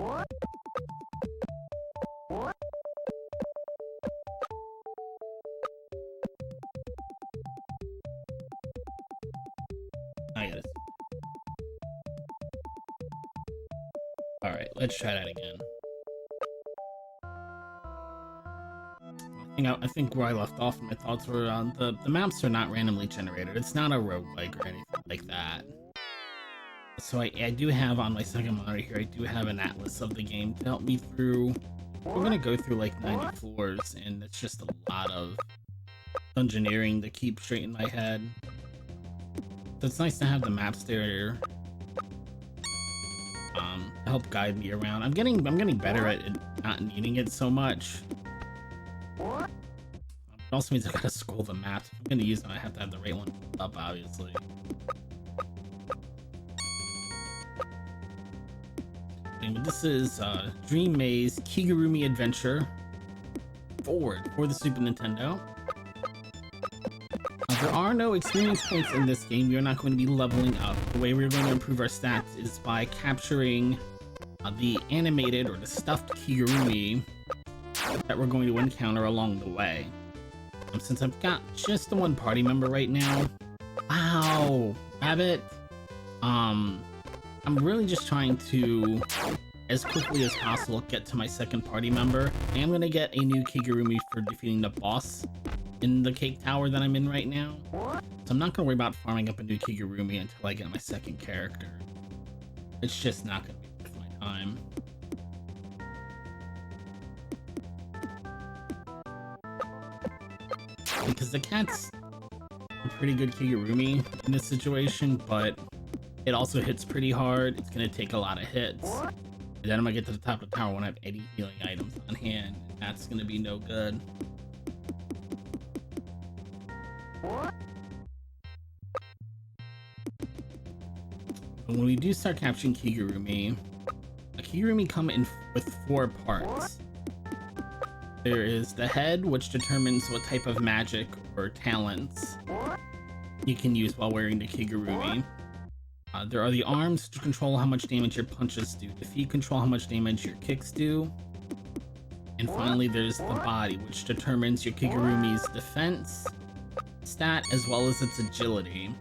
I got it. Alright, let's try that again. I think where I left off, my thoughts were on the maps are not randomly generated. It's not a roguelike or anything like that. So I do have on my second monitor here, I do have an atlas of the game to help me through. We're gonna go through like 90 floors, and it's just a lot of dungeoneering to keep straight in my head. So it's nice to have the maps there to help guide me around. I'm getting better at it, not needing it so much. It also means I gotta scroll the maps. If I'm gonna use them, I have to have the right one up, obviously. Anyway, this is Dream Maze Kigurumi Adventure Forward for the Super Nintendo. There are no experience points in this game. We are not going to be leveling up. The way we're going to improve our stats is by capturing the animated or the stuffed Kigurumi that we're going to encounter along the way. Since I've got just the one party member right now, wow, rabbit. I'm really just trying to, as quickly as possible, get to my second party member. I am gonna get a new Kigurumi for defeating the boss in the cake tower that I'm in right now. So I'm not gonna worry about farming up a new Kigurumi until I get my second character. It's just not gonna be worth my time. Because the cat's a pretty good Kigurumi in this situation, but it also hits pretty hard. It's gonna take a lot of hits. And then I'm gonna get to the top of the tower when I have any healing items on hand. That's gonna be no good. But when we do start capturing Kigurumi, a Kigurumi come in with 4 parts. There is the head, which determines what type of magic or talents you can use while wearing the Kigurumi. There are the arms to control how much damage your punches do. The feet control how much damage your kicks do. And finally, there's the body, which determines your Kigurumi's defense stat as well as its agility.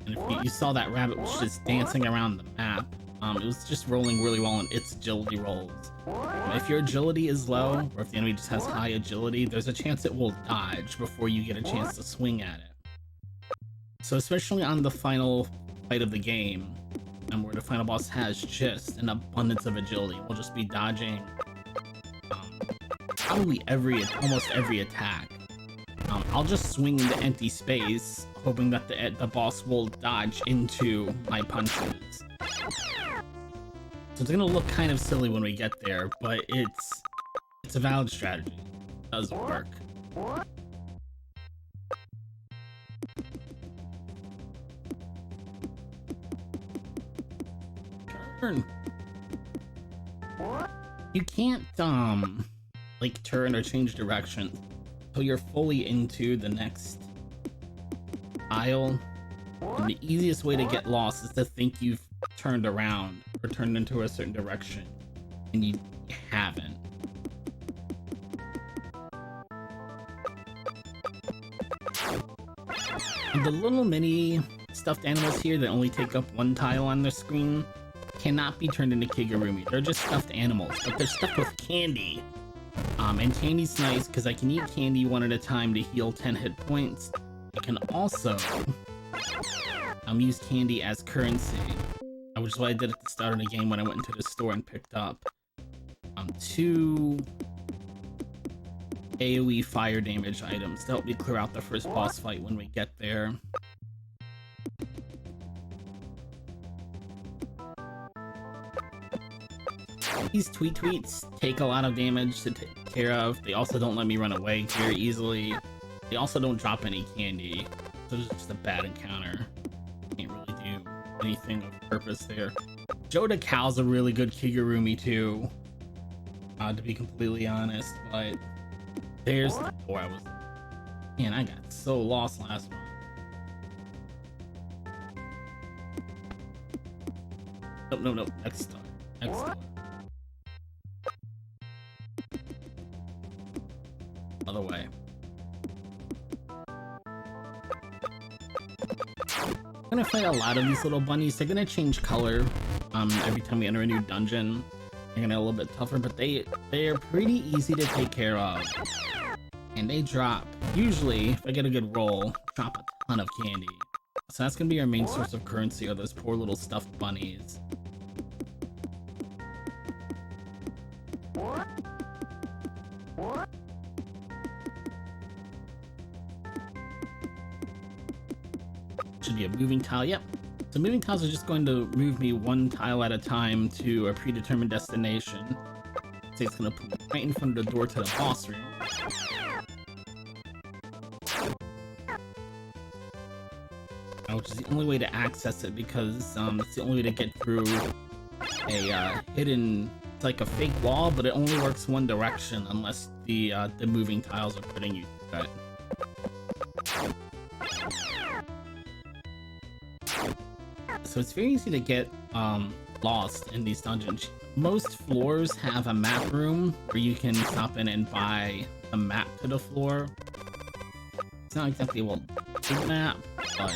And if you saw that rabbit was just dancing around the map, it was just rolling really well on its agility rolls. If your agility is low, or if the enemy just has high agility, there's a chance it will dodge before you get a chance to swing at it. So especially on the final fight of the game, and where the final boss has just an abundance of agility, we'll just be dodging probably almost every attack. I'll just swing into empty space, hoping that the boss will dodge into my punches. So it's gonna look kind of silly when we get there, but it's a valid strategy. It does work. Turn. You can't like turn or change direction until you're fully into the next aisle. And the easiest way to get lost is to think you've turned around or turned into a certain direction, and you haven't. And the little mini stuffed animals here that only take up 1 tile on their screen cannot be turned into Kigurumi. They're just stuffed animals, but they're stuffed with candy. And candy's nice because I can eat candy 1 at a time to heal 10 hit points. I can also use candy as currency, which is what I did at the start of the game when I went into the store and picked up 2 AoE fire damage items to help me clear out the first boss fight when we get there. These tweets take a lot of damage to take care of. They also don't let me run away very easily. They also don't drop any candy, so it's just a bad encounter. Can't really do anything of purpose there. Joda Cow's a really good Kigurumi too, to be completely honest, but there's the door. Man, I got so lost last month. Nope, next time. of the way. I'm gonna fight a lot of these little bunnies. They're gonna change color every time we enter a new dungeon. They're gonna get a little bit tougher, but they are pretty easy to take care of. And they drop, usually, if I get a good roll, drop a ton of candy. So that's gonna be our main source of currency, are those poor little stuffed bunnies. Should be a moving tile, yep. So moving tiles are just going to move me one tile at a time to a predetermined destination. Say it's gonna put me right in front of the door to the boss room. Which is the only way to access it, because it's the only way to get through a hidden, it's like a fake wall, but it only works one direction unless the moving tiles are putting you through that. So it's very easy to get lost in these dungeons. Most floors have a map room where you can stop in and buy a map to the floor. It's not exactly a big map, but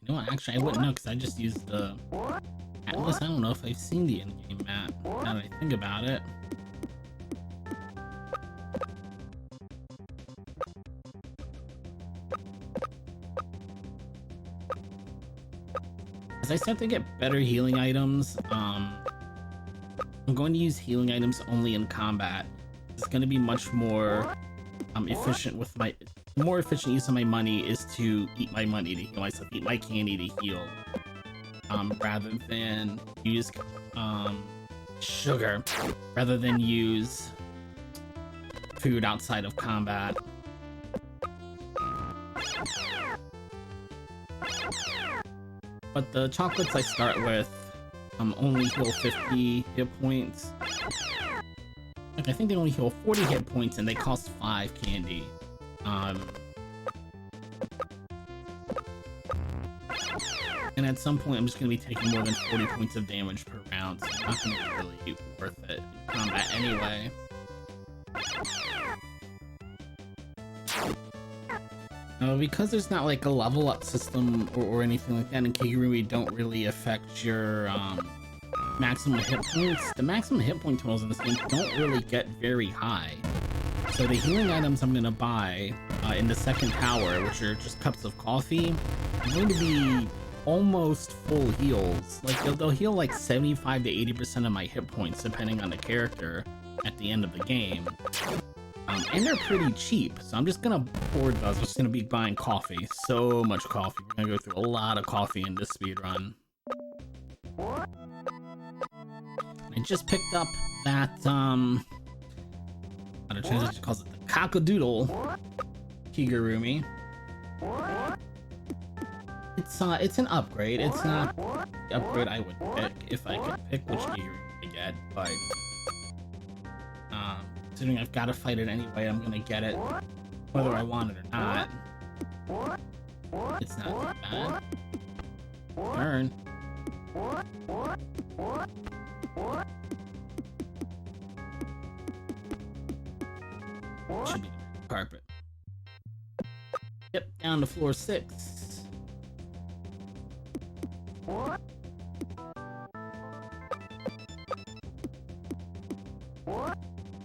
you know what, actually I wouldn't know because I just used the atlas. I don't know if I've seen the in-game map now that I think about it. As I start to get better healing items, I'm going to use healing items only in combat. It's going to be much more efficient with my... The more efficient use of my money is to eat my money to heal myself, eat my candy to heal, rather than use sugar, rather than use food outside of combat. But the chocolates I start with only heal 50 hit points. Like, I think they only heal 40 hit points and they cost 5 candy. And at some point I'm just going to be taking more than 40 points of damage per round, so it's not going to be really worth it in combat anyway. Because there's not like a level up system or anything like that, and Kigurumi don't really affect your maximum hit points, the maximum hit point totals in this game don't really get very high. So the healing items I'm going to buy in the second tower, which are just cups of coffee, are going to be almost full heals. Like they'll heal like 75 to 80% of my hit points depending on the character at the end of the game. And they're pretty cheap, so I'm just gonna hoard those. I'm just gonna be buying coffee. So much coffee. We're gonna go through a lot of coffee in this speedrun. I just picked up that, how to translate, calls it the Cockadoodle Kigurumi. It's an upgrade. It's not the upgrade I would pick if I could pick which Kigurumi to get, but considering I've got to fight it anyway, I'm gonna get it whether I want it or not. It's not too bad. Turn. Should be the carpet. Yep, down to floor 6.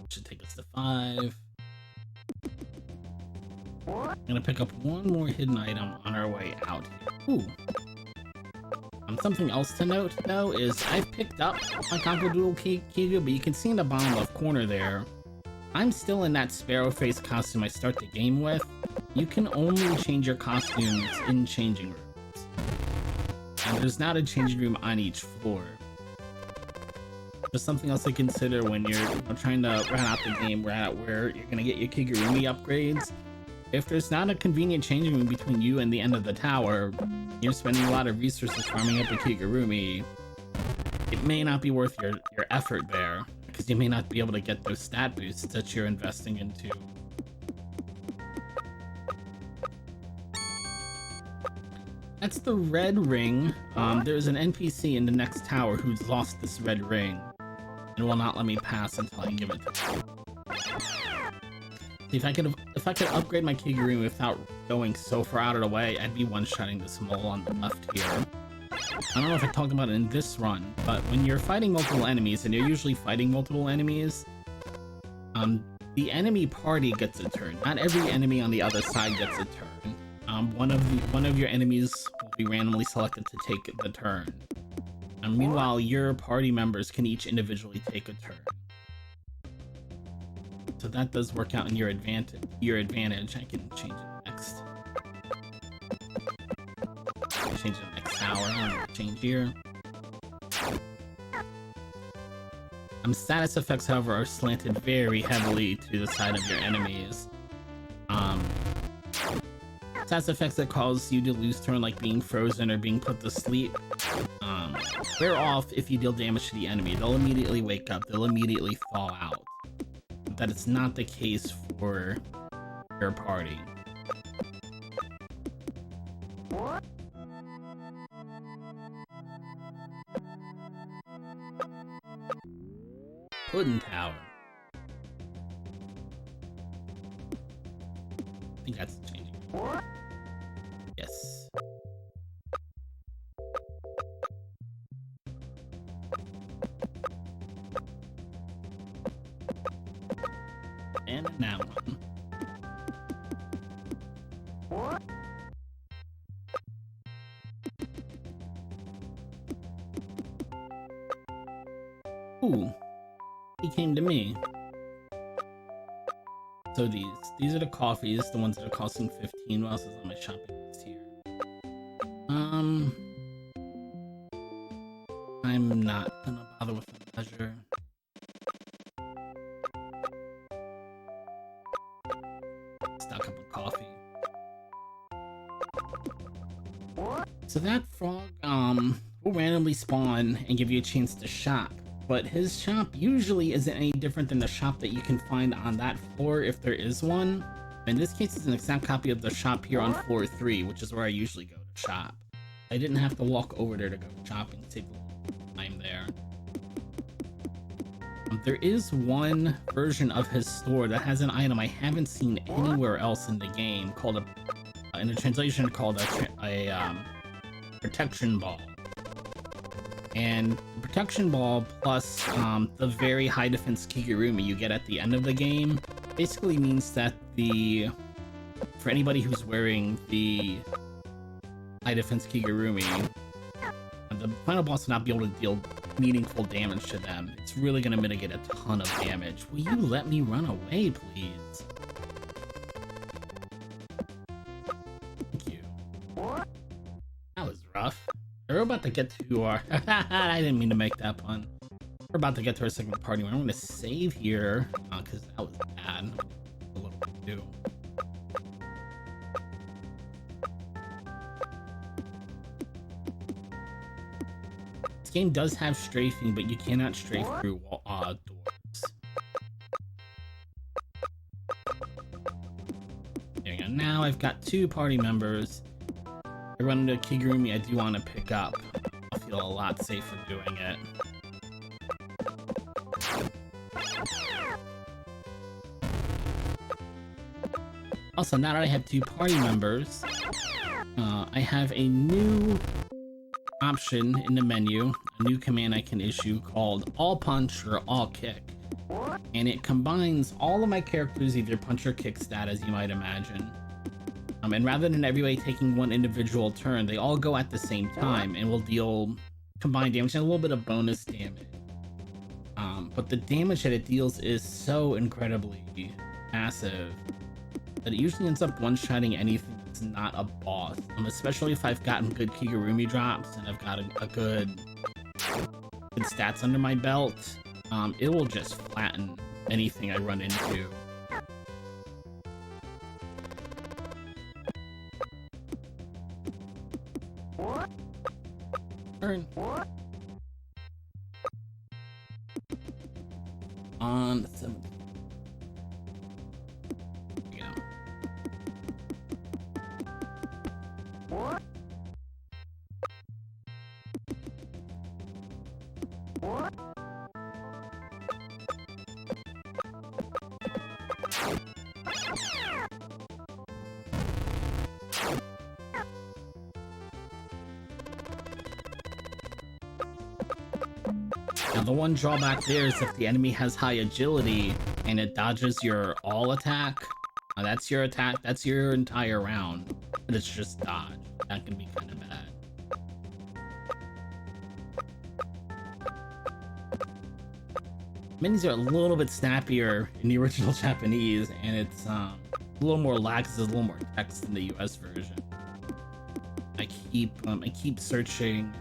Should take us to 5. I'm gonna pick up one more hidden item on our way out here. Ooh. Something else to note, though, is I've picked up my Cockadoodle Kigu, but you can see in the bottom left corner there, I'm still in that sparrow face costume I start the game with. You can only change your costumes in changing rooms. And there's not a changing room on each floor. Just something else to consider when you're trying to run out the game, where you're gonna get your Kigurumi upgrades. If there's not a convenient changing room between you and the end of the tower, you're spending a lot of resources farming up a Kigurumi. It may not be worth your effort there, because you may not be able to get those stat boosts that you're investing into. That's the red ring. There's an NPC in the next tower who's lost this red ring. and will not let me pass until I give it to him. See, if I could upgrade my Kigurumi without going so far out of the way, I'd be one-shotting this mole on the left here. I don't know if I talked about it in this run, but when you're fighting multiple enemies, and you're usually fighting multiple enemies, the enemy party gets a turn. Not every enemy on the other side gets a turn. One of your enemies will be randomly selected to take the turn. And meanwhile, your party members can each individually take a turn. So that does work out in your advantage. I can change it next. Change it next tower. I don't change here. Status effects, however, are slanted very heavily to the side of your enemies. Status effects that cause you to lose turn, like being frozen or being put to sleep, wear off if you deal damage to the enemy. They'll immediately wake up. They'll immediately thaw out. That it's not the case for your party. Wooden tower. I think that's changing. Yes. And now one. Ooh. He came to me. So these are the coffees, the ones that are costing 15. What else is on my shopping list here? I'm not gonna bother with the pleasure. Stock up on coffee. So that frog will randomly spawn and give you a chance to shop. But his shop usually isn't any different than the shop that you can find on that floor if there is one. In this case, it's an exact copy of the shop here on floor 3, which is where I usually go to shop. I didn't have to walk over there to go shopping, save a little time there. There is one version of his store that has an item I haven't seen anywhere else in the game, called in the translation called a protection ball. And the protection ball plus the very high defense Kigurumi you get at the end of the game basically means that for anybody who's wearing the high defense Kigurumi, the final boss will not be able to deal meaningful damage to them. It's really going to mitigate a ton of damage. Will you let me run away, please? Thank you. That was rough. We're about to get to our... I didn't mean to make that pun. We're about to get to our second party. I'm going to save here, because that was bad. A little bit too. This game does have strafing, but you cannot strafe through doors. There we go. Now I've got 2 party members. I run into a Kigurumi I do want to pick up. I'll feel a lot safer doing it. Also, now that I have 2 party members, I have a new option in the menu, a new command I can issue called All Punch or All Kick. And it combines all of my characters' either punch or kick stat, as you might imagine. And rather than everybody taking one individual turn, they all go at the same time and will deal combined damage and a little bit of bonus damage. But the damage that it deals is so incredibly massive that it usually ends up one-shotting anything that's not a boss. Especially if I've gotten good Kigurumi drops and I've got a good stats under my belt, it will just flatten anything I run into. Turn. On the 7th. There we go. the one drawback there is if the enemy has high agility and it dodges your all attack, that's your attack, that's your entire round, but it's just dodge. That can be kind of bad. Minis are a little bit snappier in the original Japanese, and it's a little more lag because there's a little more text in the US version. I keep searching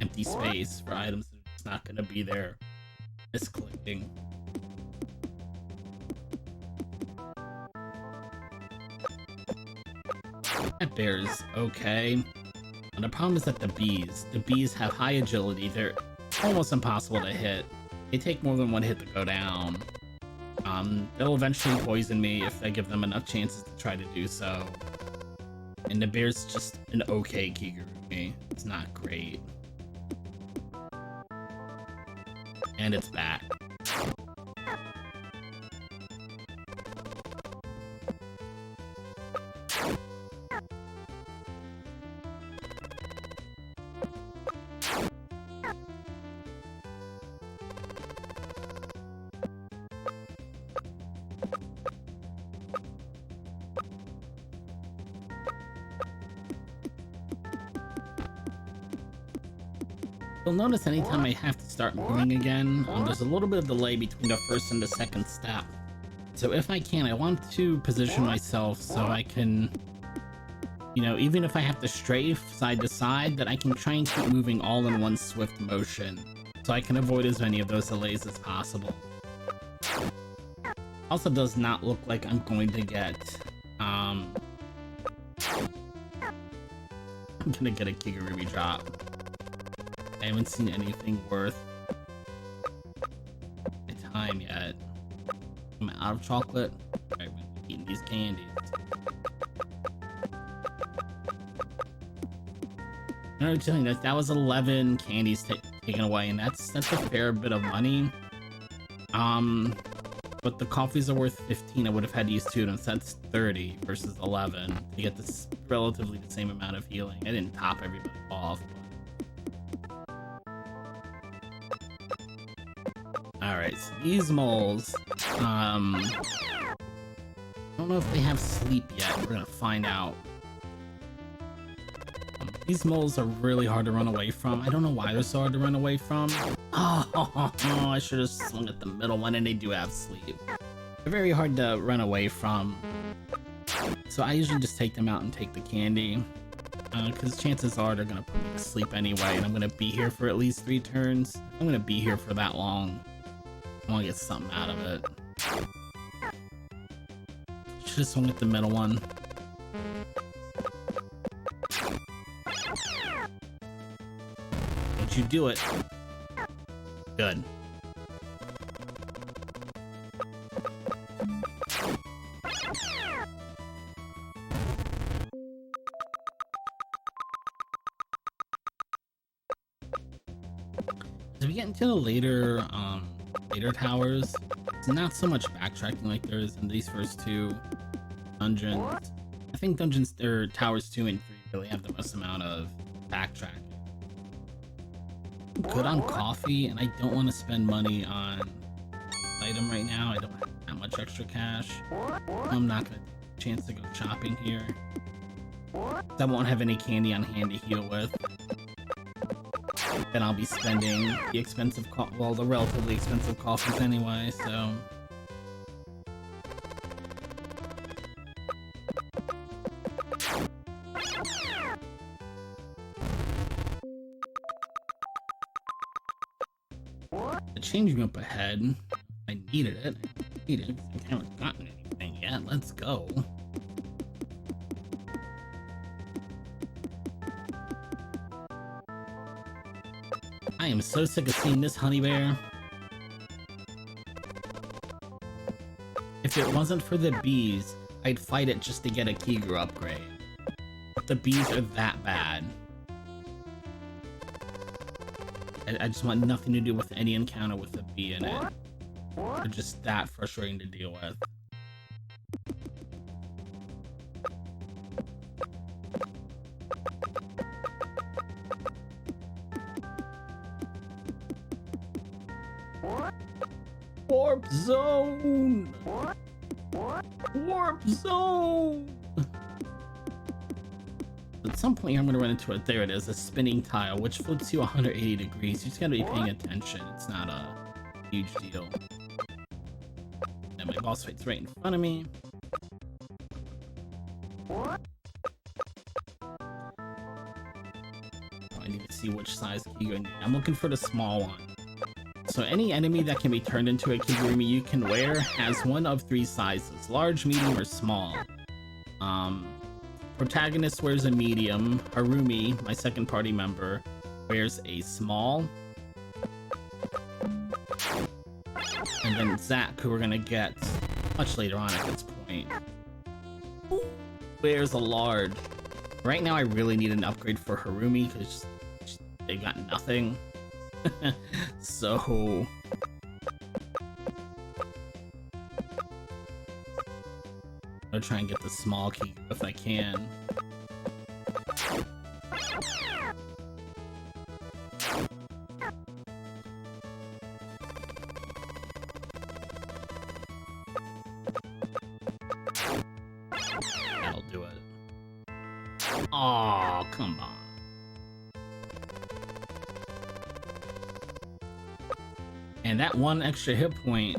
empty space for items that are just not going to be there. Misclicking. That bear's okay. And the problem is that the bees have high agility. They're almost impossible to hit. They take more than one hit to go down. They'll eventually poison me if I give them enough chances to try to do so. And the bear's just an okay Kigurumi. It's not great. And it's back. You'll notice anytime I have to start moving again, there's a little bit of delay between the first and the second step. So if I can, I want to position myself so I can, you know, even if I have to strafe side to side, that I can try and keep moving all in one swift motion, so I can avoid as many of those delays as possible. Also does not look like I'm going to get, I'm gonna get a Kigurumi drop. I haven't seen anything worth my time yet. I'm out of chocolate. Alright, we're eating these candies. No, telling you that was 11 candies taken away, and that's a fair bit of money. But the coffees are worth 15. I would have had to use 2 of them, so that's 30 versus 11 to get this relatively the same amount of healing. I didn't top everybody off. Alright, so these moles, I don't know if they have sleep yet. We're gonna find out. These moles are really hard to run away from. I don't know why they're so hard to run away from. Oh, I should have swung at the middle one, and they do have sleep. They're very hard to run away from. So I usually just take them out and take the candy. Because chances are they're gonna put me to sleep anyway, and I'm gonna be here for at least 3 turns. I'm gonna be here for that long. I want to get something out of it. Should have swung at the middle one. Don't you do it. Good. As we get into the later towers, it's not so much backtracking like there is in these first 2 dungeons. I think towers 2 and 3 really have the most amount of backtracking. I'm good on coffee, and I don't want to spend money on an item right now. I don't have that much extra cash. I'm not gonna take a chance to go shopping here. I won't have any candy on hand to heal with. Then I'll be spending the relatively expensive coffees anyway, so... The changing up ahead, I needed it. I haven't gotten anything yet. Let's go. I am so sick of seeing this honey bear. If it wasn't for the bees, I'd fight it just to get a Kigurumi upgrade. But the bees are that bad. I just want nothing to do with any encounter with a bee in it. They're just that frustrating to deal with. Warp zone! Warp zone! At some point I'm gonna run into it. There it is, a spinning tile, which flips you 180 degrees. You just gotta be paying attention. It's not a huge deal. And my boss fight's right in front of me. I need to see which size Kigurumi. I'm looking for the small one. So any enemy that can be turned into a Kigurumi you can wear has one of three sizes: large, medium, or small. Protagonist wears a medium. Harumi, my second party member, wears a small. And then Zack, who we're gonna get much later on at this point, wears a large. Right now I really need an upgrade for Harumi because they got nothing. So I'm gonna try and get the small key if I can. That'll do it. Oh, come on. And that one extra hit point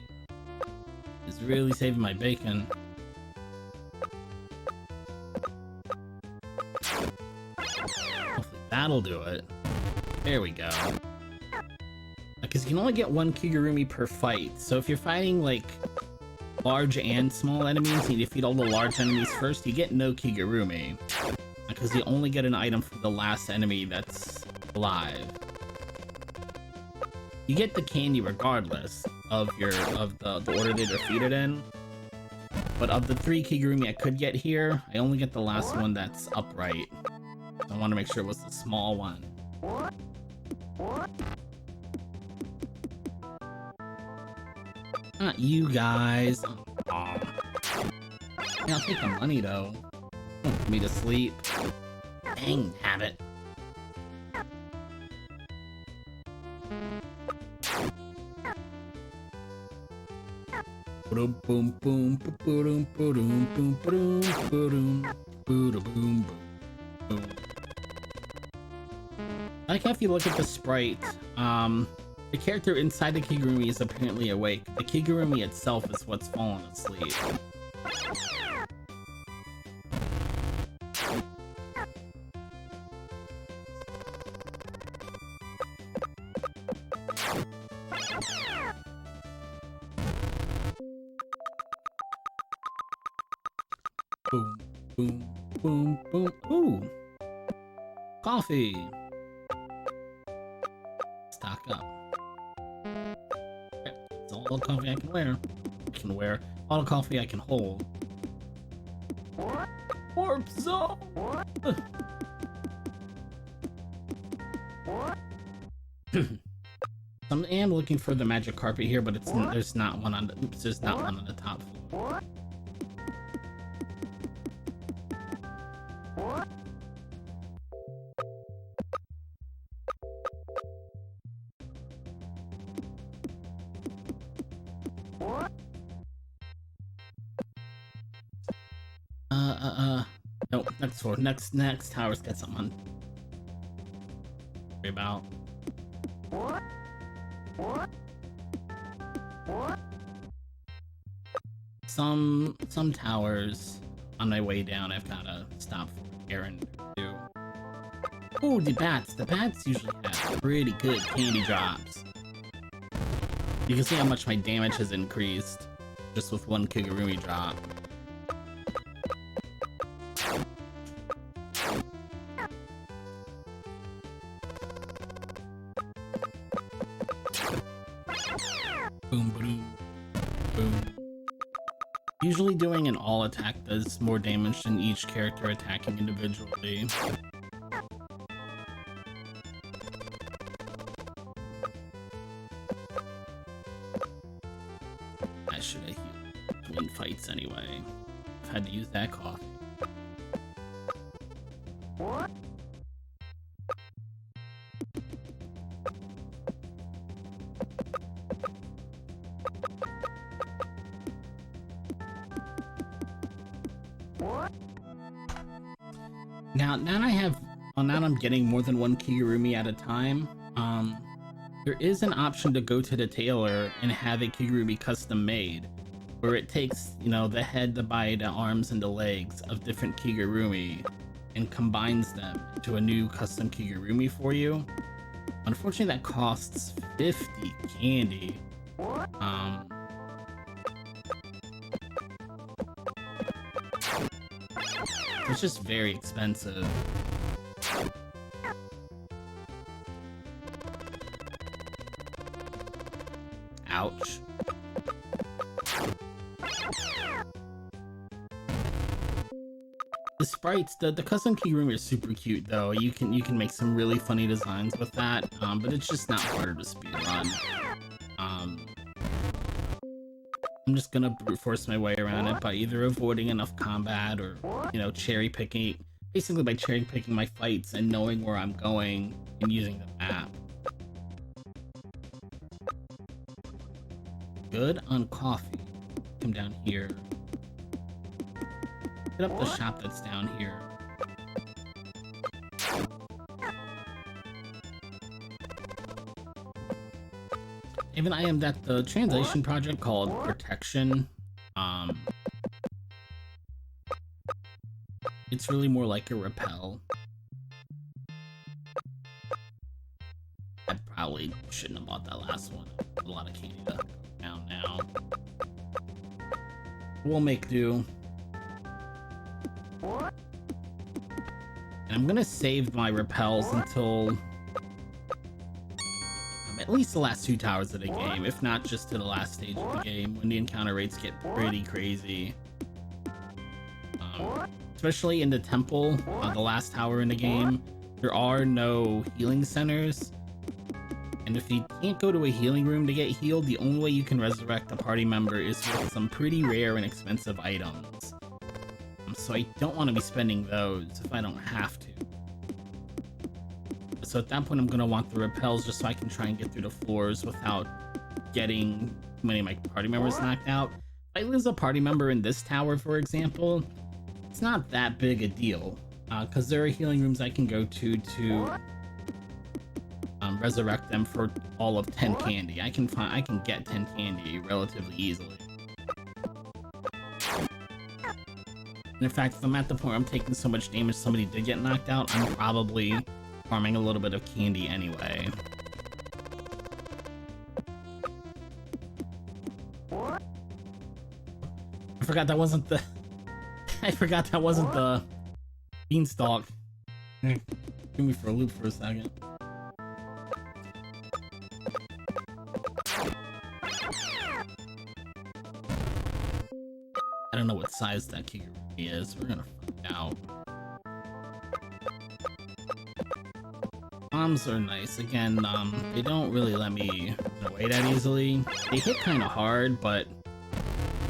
is really saving my bacon. Hopefully that'll do it. There we go. Because you can only get one Kigurumi per fight. So if you're fighting like large and small enemies and you defeat all the large enemies first, you get no Kigurumi. Because you only get an item from the last enemy that's alive. You get the candy regardless of the order they defeated in. But of the 3 Kigurumi I could get here, I only get the last one that's upright. So I want to make sure it was the small one. Not you guys. Aw. Yeah, I'll take the money though. Don't put me to sleep. Dang, have it. Boom boom boom boom boom boom boom boom boom boom. I like how if you look at the sprite, the character inside the Kigurumi is apparently awake. The Kigurumi itself is what's fallen asleep. Boom, boom, boom, boom. Ooh! Coffee! Stock up. Okay, it's all the coffee I can wear. All the coffee I can hold. Warp zone! I am looking for the magic carpet here, but there's not one on the there's not one on the top floor. Nope, next floor. Next tower's got something to worry about. Some towers on my way down I've gotta stop for errand to. Oh, the bats usually have pretty good candy drops. You can see how much my damage has increased just with one Kigurumi drop. Boom, boom, boom. Usually doing an all attack does more damage than each character attacking individually. I should have healed between fights anyway. I've had to use that coffee. Now I'm getting more than one Kigurumi at a time. There is an option to go to the tailor and have a Kigurumi custom made, where it takes, you know, the head, the body, the arms, and the legs of different Kigurumi and combines them into a new custom Kigurumi for you. Unfortunately, that costs 50 candy. It's just very expensive. Ouch. The sprites, the custom Kigurumi are super cute though. You can make some really funny designs with that, but it's just not harder to speedrun. I'm just gonna brute force my way around it by either avoiding enough combat or, you know, cherry picking, basically by cherry picking my fights and knowing where I'm going and using the map. Good on coffee. Come down here. Hit up the shop that's down here. Even I am that the translation project called Protection. It's really more like a repel. I probably shouldn't have bought that last one. A lot of candy to go down now. We'll make do. And I'm gonna save my repels until at least the last 2 towers of the game, if not just to the last stage of the game, when the encounter rates get pretty crazy. Especially in the temple, the last tower in the game, there are no healing centers. And if you can't go to a healing room to get healed, the only way you can resurrect a party member is with some pretty rare and expensive items. So I don't want to be spending those if I don't have to. So at that point, I'm going to want the repels just so I can try and get through the floors without getting too many of my party members knocked out. If I lose a party member in this tower, for example, it's not that big a deal, because there are healing rooms I can go to resurrect them for all of 10 candy. I can get 10 candy relatively easily. And in fact, if I'm at the point where I'm taking so much damage somebody did get knocked out, I'm probably farming a little bit of candy anyway. I forgot that wasn't the beanstalk. Threw me for a loop for a second. I don't know what size that Kigurumi is. We're gonna find out. Bombs are nice. Again, they don't really let me run away that easily. They hit kind of hard, but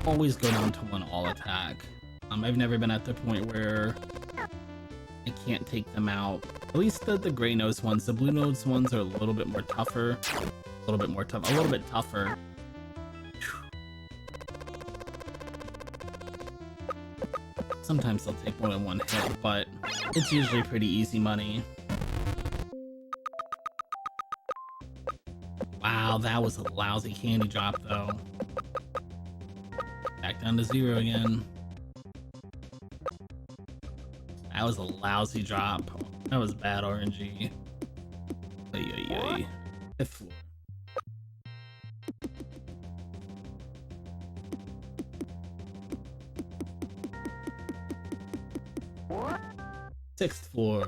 always go down to one all attack. I've never been at the point where I can't take them out. At least the gray nose ones. The blue nose ones are a little bit more tougher. A little bit tougher. Sometimes they'll take more than one hit, but it's usually pretty easy money. Wow, that was a lousy candy drop though. Back down to 0 again. That was a lousy drop. That was bad RNG. Ay. 5th floor. Sixth floor.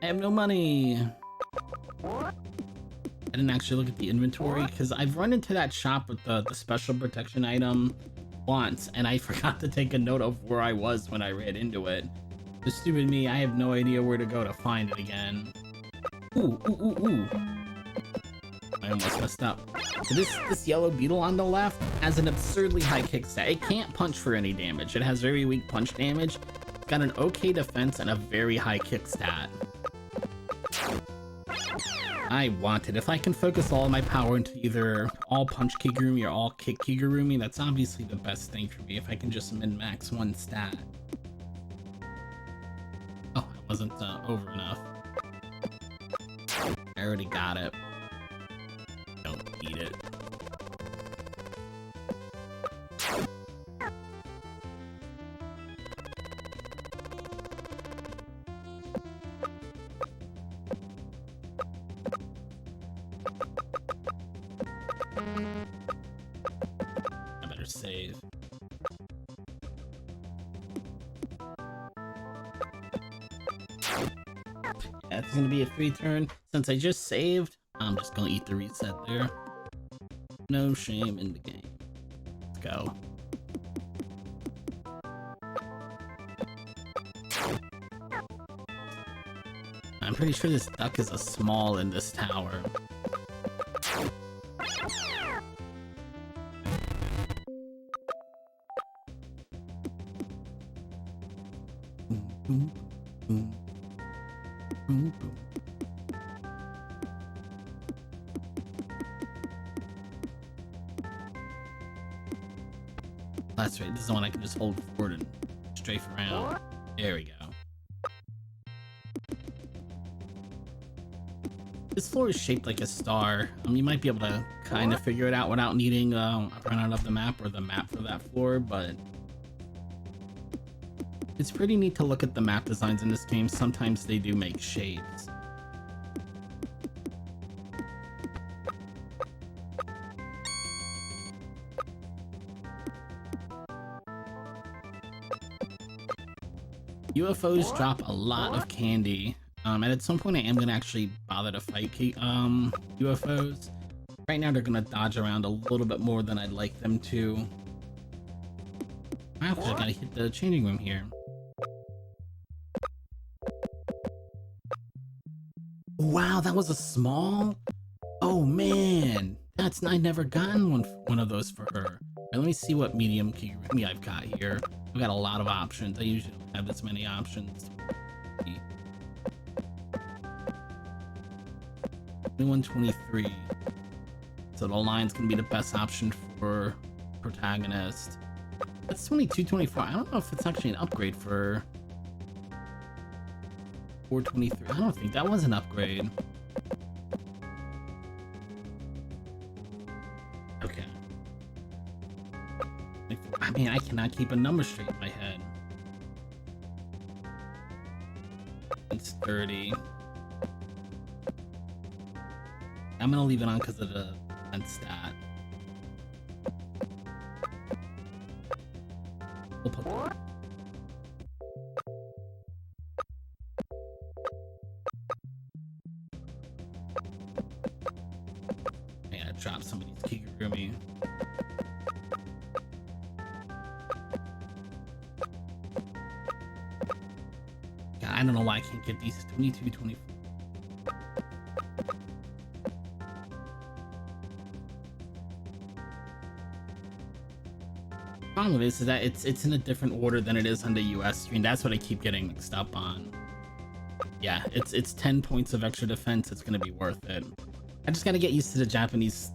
I have no money. I didn't actually look at the inventory because I've run into that shop with the special protection item once and I forgot to take a note of where I was when I ran into it. The stupid me, I have no idea where to go to find it again. Ooh. I almost messed up. So this yellow beetle on the left has an absurdly high kick stat. It can't punch for any damage. It has very weak punch damage. It's got an okay defense and a very high kick stat. I want it. If I can focus all my power into either all punch Kigurumi or all kick Kigurumi, that's obviously the best thing for me. If I can just min-max one stat. Oh, it wasn't over enough. I already got it. Don't eat it. I better save. Yeah, it's gonna be a free turn. Since I just saved, I'm just gonna eat the reset there. No shame in the game. Let's go. I'm pretty sure this duck is a small in this tower. Boom, boom, boom, boom. That's right, this is the one I can just hold forward and strafe around. There we go. This floor is shaped like a star. You might be able to kind of figure it out without needing a printout of the map or the map for that floor, but it's pretty neat to look at the map designs in this game. Sometimes they do make shapes. UFOs drop a lot of candy, and at some point I am going to actually bother to fight UFOs. Right now they're going to dodge around a little bit more than I'd like them to. Wow, I gotta hit the changing room here. Wow, that was a small? Oh man, I never gotten one of those for her. Right, let me see what medium Kigurumi I've got here. I've got a lot of options. I usually don't have this many options. 2123. So the line's gonna be the best option for protagonist. That's 2224. I don't know if it's actually an upgrade for 423. I don't think that was an upgrade. Okay. I mean, I cannot keep a number straight in my head. It's 30. I'm gonna leave it on because of the stat. We'll put that. I gotta drop some of these Kigurumi. God, I don't know why I can't get these 22, 24. Problem is that it's in a different order than it is on the US screen. That's what I keep getting mixed up on. Yeah, it's 10 points of extra defense. It's gonna be worth it. I just gotta get used to the Japanese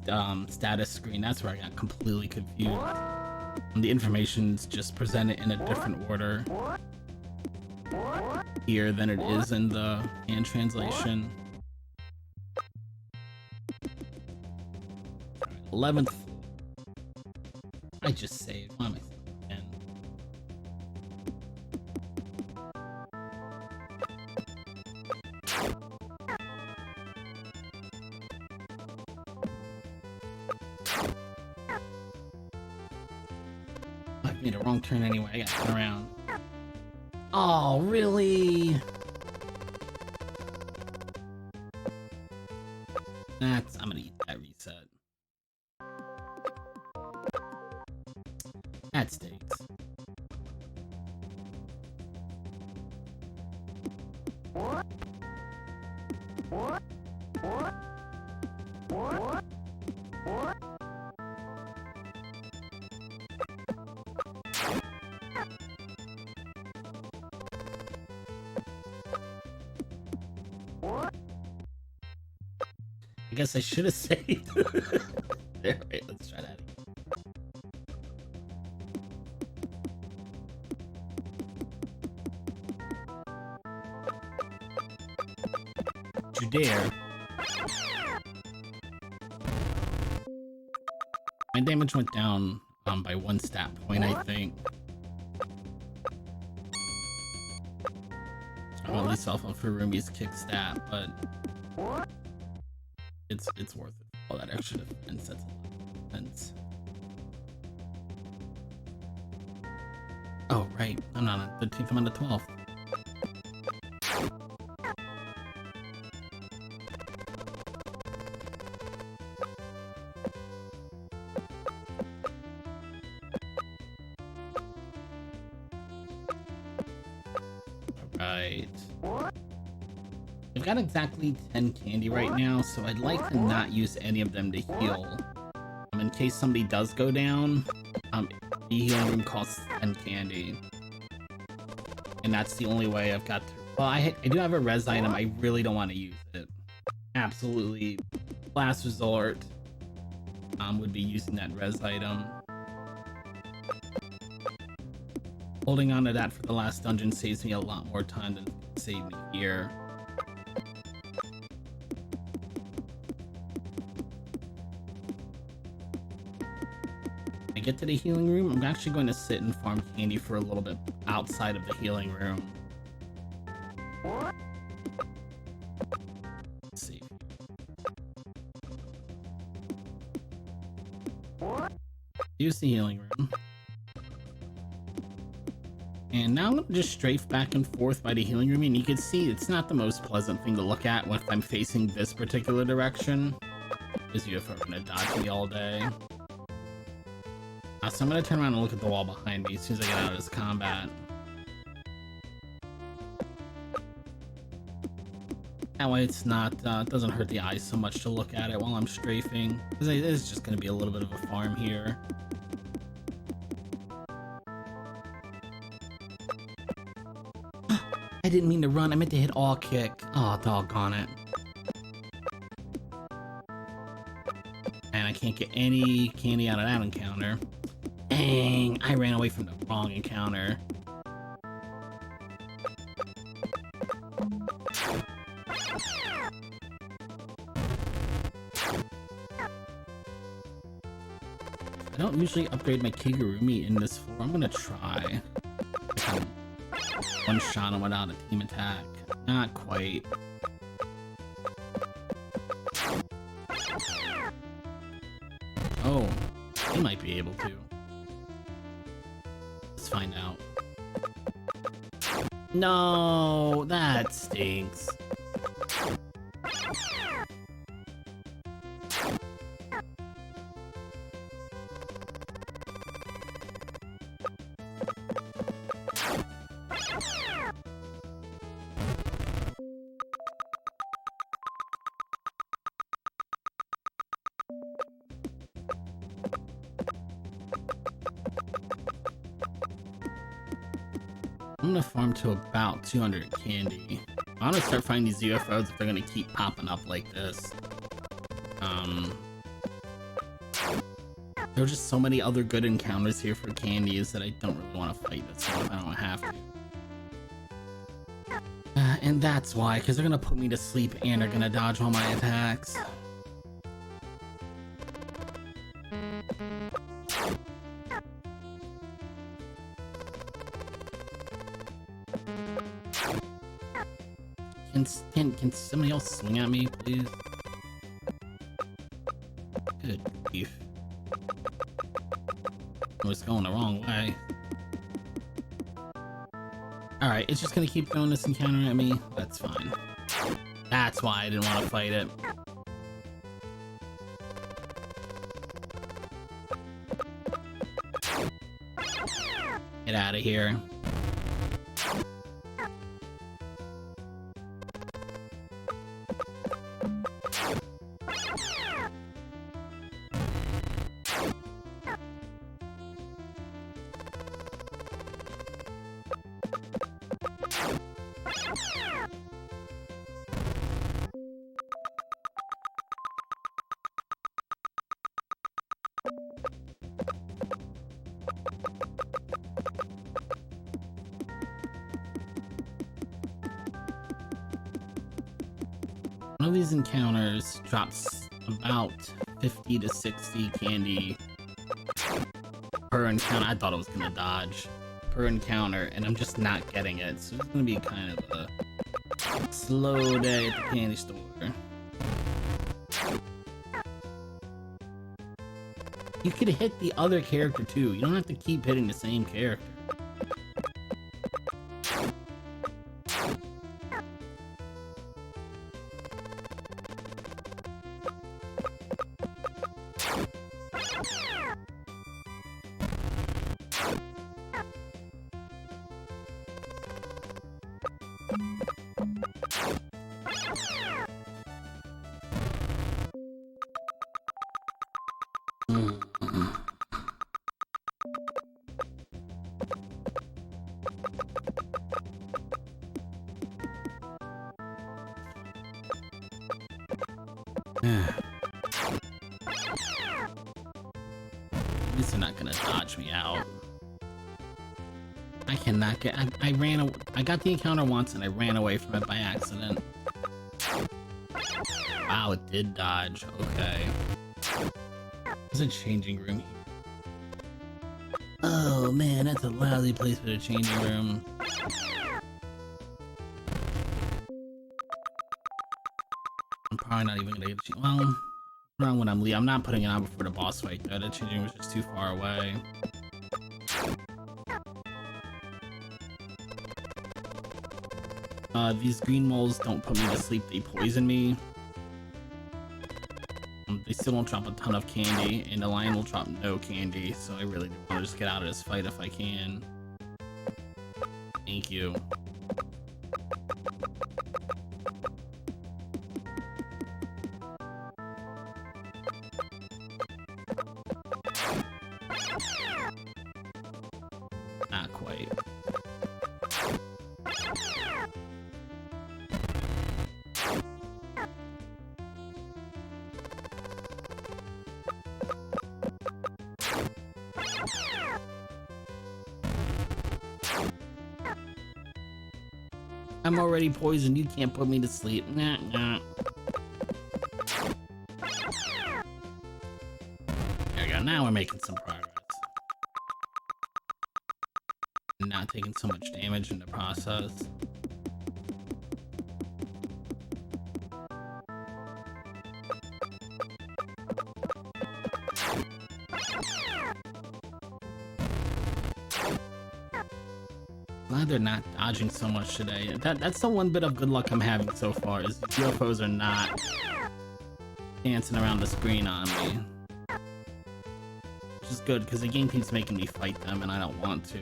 status screen. That's where I got completely confused. The information's just presented in a different order here than it is in the hand translation. 11th. I just saved. Why am I saving again? I've made a wrong turn anyway. I gotta turn around. Oh, really? I'm gonna eat that reset. That stinks. I guess I should have saved. There, wait, let's try that. You dare. My damage went down by 1 stat point, I think. I'm at least off of Furumi's kick stat, but it's worth it. All that extra defense, that's a lot of defense. Oh, right. I'm not on 13th, I'm on the 12th. Alright. I've got exactly 10 candy right now, so I'd like to not use any of them to heal. In case somebody does go down, the healing room costs 10 candy. And that's the only way I've got to... Well, I do have a res item, I really don't want to use it. Absolutely. Last resort would be using that res item. Holding on to that for the last dungeon saves me a lot more time than it saved me here. I get to the healing room, I'm actually going to sit and farm candy for a little bit outside of the healing room. Let's see. Use the healing room. And now I'm going to just strafe back and forth by the healing room, and you can see it's not the most pleasant thing to look at if I'm facing this particular direction. Because UFO are going to dodge me all day. So I'm going to turn around and look at the wall behind me as soon as I get out of this combat. That way it's not, it doesn't hurt the eyes so much to look at it while I'm strafing. Because it's just going to be a little bit of a farm here. I didn't mean to run, I meant to hit all kick. Oh, doggone it. And I can't get any candy out of that encounter. Dang, I ran away from the wrong encounter. I don't usually upgrade my Kigurumi in this floor. I'm gonna try. One shot him without a team attack. Not quite. Oh, he might be able to. Let's find out. No, that stinks. I'm gonna farm to about 200 candy. I'm gonna start finding these UFOs if they're gonna keep popping up like this. There are just so many other good encounters here for candies that I don't really want to fight this one if I don't have to. And that's why, because they're gonna put me to sleep and they're gonna dodge all my attacks. Can somebody else swing at me, please? Good grief. I was going the wrong way. Alright, it's just gonna keep throwing this encounter at me. That's fine. That's why I didn't want to fight it. Get out of here. One of these encounters drops about 50 to 60 candy per encounter. I thought it was gonna dodge per encounter, and I'm just not getting it. So it's gonna be kind of a slow day at the candy store. You could hit the other character too. You don't have to keep hitting the same character. These are not gonna dodge me out. I cannot get. I got the encounter once and I ran away from it by accident. Wow, it did dodge. Okay. There's a changing room here. Oh man, that's a lousy place for a changing room. I'm probably not even gonna get a well, around when I'm leaving. I'm not putting it on before the boss fight though. The changing room was just too far away. These green moles don't put me to sleep, they poison me. They still don't drop a ton of candy, and the lion will drop no candy, so I really do want to just get out of this fight if I can. Thank you. Not quite. I'm already poisoned, you can't put me to sleep. Nah, nah. There we go, now we're making some progress. Not taking so much damage in the process. Glad they're not dodging so much today. That's the one bit of good luck I'm having so far, is these UFOs are not dancing around the screen on me. Which is good, because the game keeps making me fight them, and I don't want to.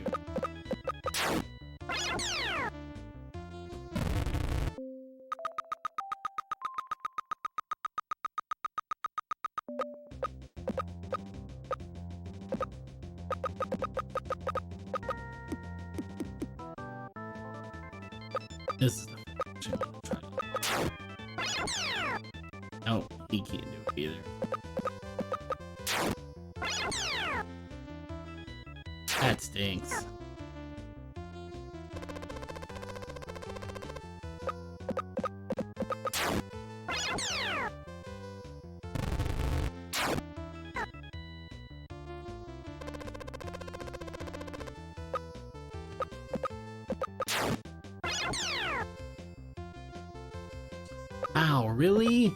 This is the first one to try. No, he can't do it either. That stinks. Ow, really?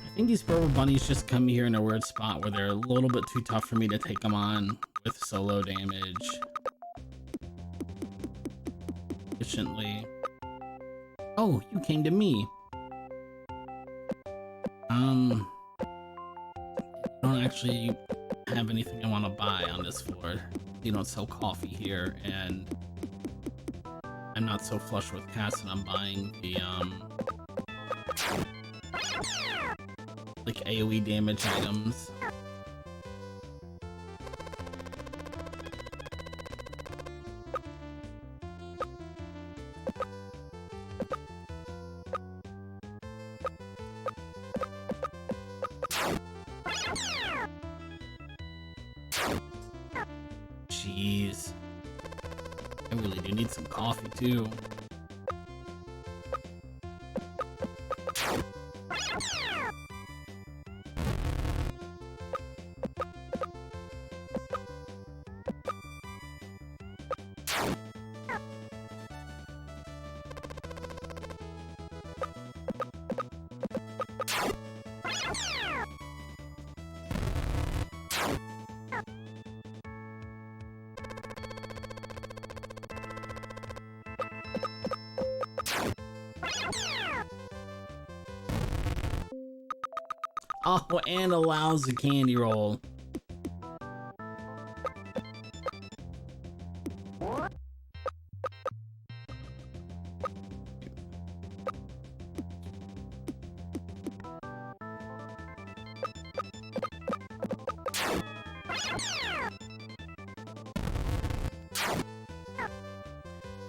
I think these purple bunnies just come here in a weird spot where they're a little bit too tough for me to take them on with solo damage efficiently. Oh, you came to me. I don't actually have anything I want to buy on this floor. You don't sell coffee here, and I'm not so flush with cash that I'm buying the like AoE damage items. make some coffee too. Oh, and allows a candy roll.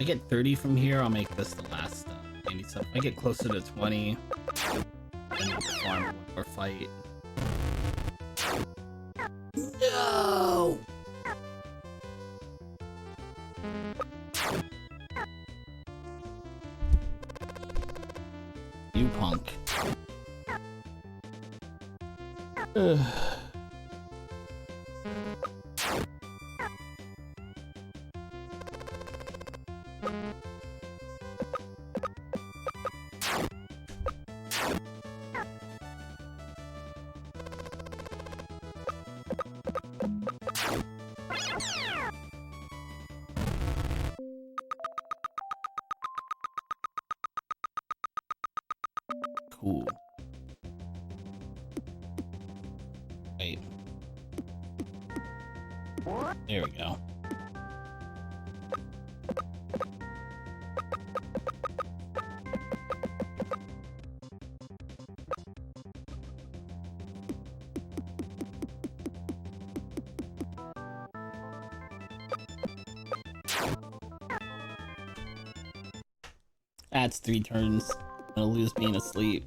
If I get 30 from here, I'll make this the last candy stuff. If I get closer to 20, then the farm one more fight. No! You punk. Ugh. Cool. Wait. There we go. That's 3 turns. I'm gonna lose being asleep.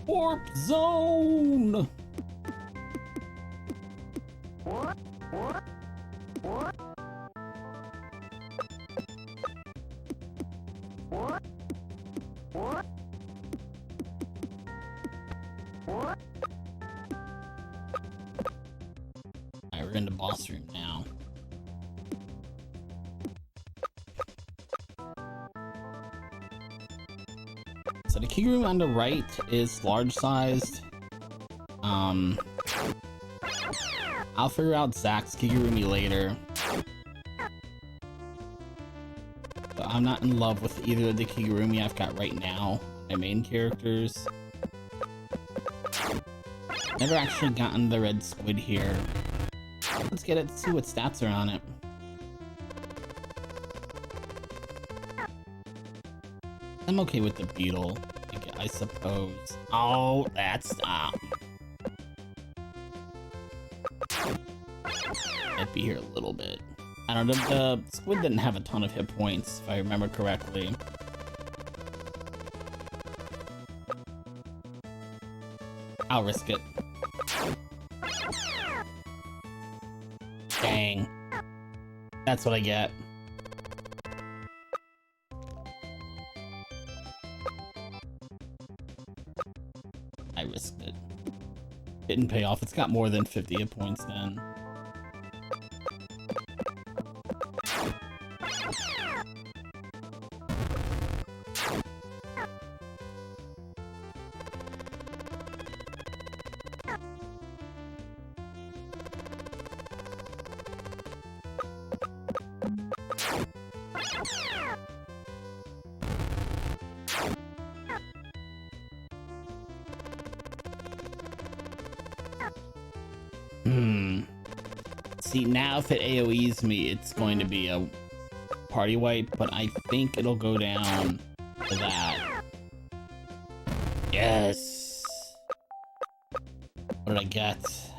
Warp zone! Alright, we're in the boss room now. So the Kigurumi on the right is large sized. I'll figure out Zack's Kigurumi later. But I'm not in love with either of the Kigurumi I've got right now, my main characters. Never actually gotten the red squid here. Let's get it, see what stats are on it. I'm okay with the beetle, I suppose. Oh, that's might be here a little bit. I don't know, the squid didn't have a ton of hit points, if I remember correctly. I'll risk it. Dang. That's what I get. I risked it. Didn't pay off. It's got more than 50 hit points then. See, now if it AoEs me, it's going to be a party wipe, but I think it'll go down to that. Yes! What did I get?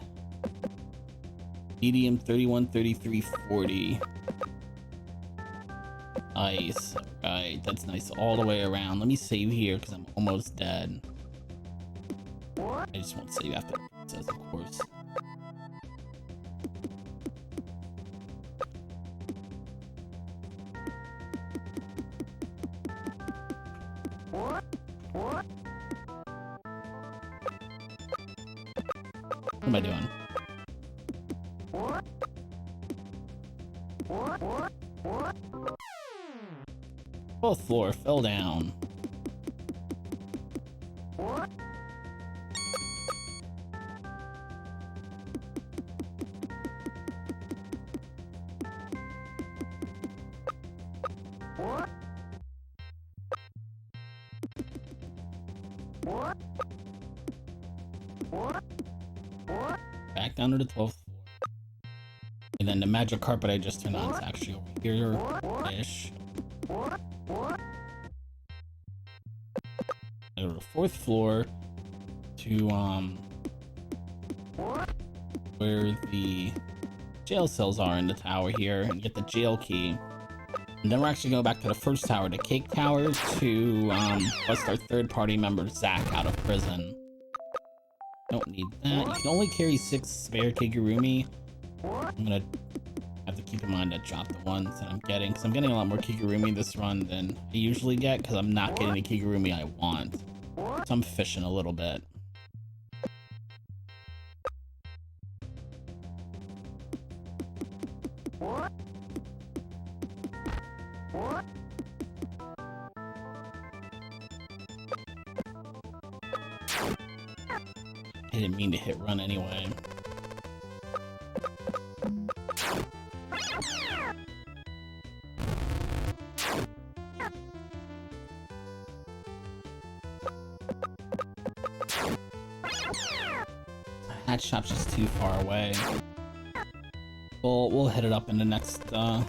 Medium 31, 33, 40. Nice. Right, that's nice all the way around. Let me save here because I'm almost dead. I just won't save after the princess, of course. What am I doing? Both floor fell down. Back down to the 12th floor. And then the magic carpet I just turned on is actually over here-ish. I go to the 4th floor to where the jail cells are in the tower here and get the jail key. And then we're actually going back to the 1st tower, the Cake Tower, to bust our 3rd party member Zach out of prison. Don't need that. You can only carry 6 spare Kigurumi. I'm gonna have to keep in mind to drop the ones that I'm getting, because I'm getting a lot more Kigurumi this run than I usually get, because I'm not getting the Kigurumi I want. So I'm fishing a little bit. I didn't mean to hit run anyway. That shop's just too far away. We'll hit it up in the next tower.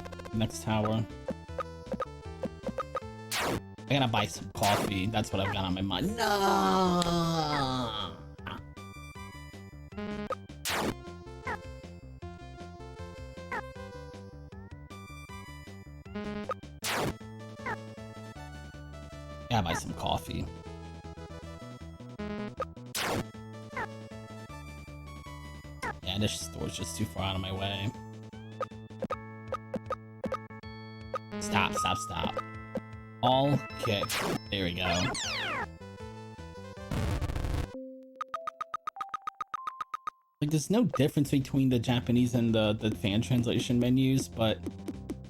I gotta buy some coffee. That's what I've got on my mind. No. Gotta buy some coffee. Yeah, this store's just too far out of my way. Stop, stop, stop. All kick. There we go. Like, there's no difference between the Japanese and the fan translation menus, but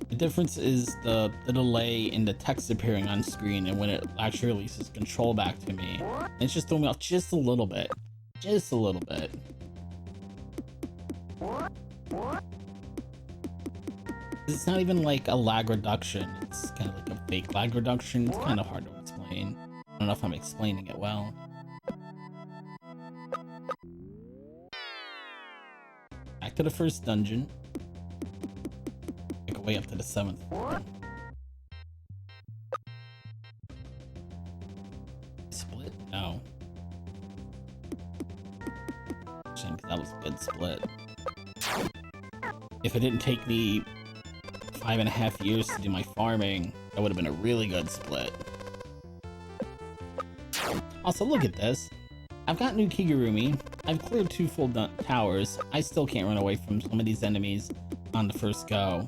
the difference is the delay in the text appearing on screen and when it actually releases control back to me. And it's just throwing me off just a little bit. Just a little bit. It's not even like a lag reduction. It's kind of like a fake lag reduction. It's kind of hard to explain. I don't know if I'm explaining it well. Back to the first dungeon. Make our way up to the 7th floor. Split? No. Shame, 'cause that was a good split. If it didn't take me 5.5 years to do my farming, that would have been a really good split. Also, look at this. I've got new Kigurumi. I've cleared 2 full towers. I still can't run away from some of these enemies on the first go.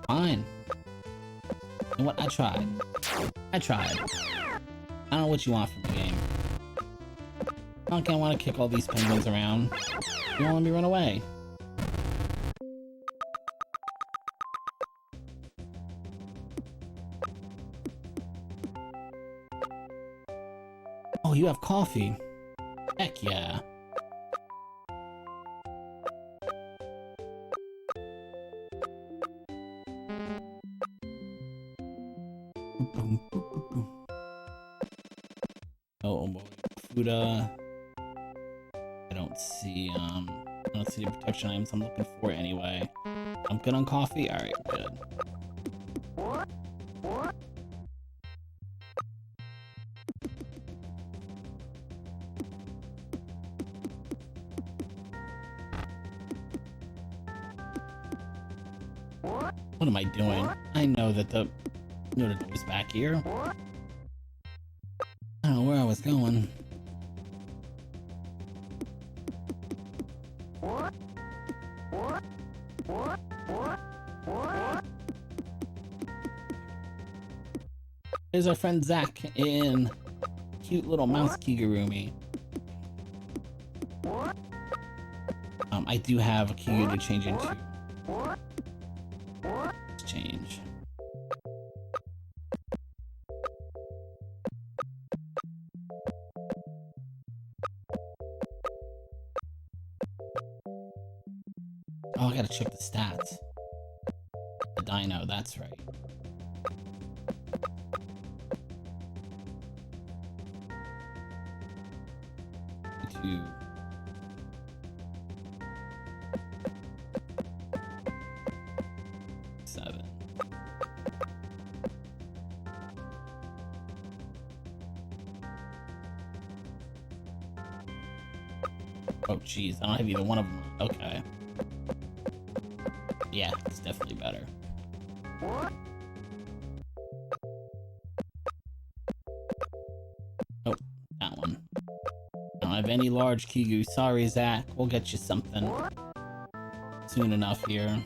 Fine. You know what? I tried. I tried. I don't know what you want from the game. I don't want to kick all these penguins around. You don't let me run away. Oh, you have coffee. Heck yeah. Oh, Fuda. I don't see the protection items I'm looking for anyway. I'm good on coffee? Alright, good. What am I doing? I know that the door's back here. I don't know where I was going. There's our friend Zach in cute little mouse Kigurumi. I do have a Kigurumi to change into. Let's change. Oh, I gotta check the stats. The dino, that's right. Two. Seven. Oh, jeez, I don't have either one of them. Okay. Yeah, it's definitely better. Oh, that one. I don't have any large Kigu. Sorry, Zach. We'll get you something soon enough here.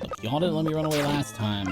Look, y'all didn't let me run away last time.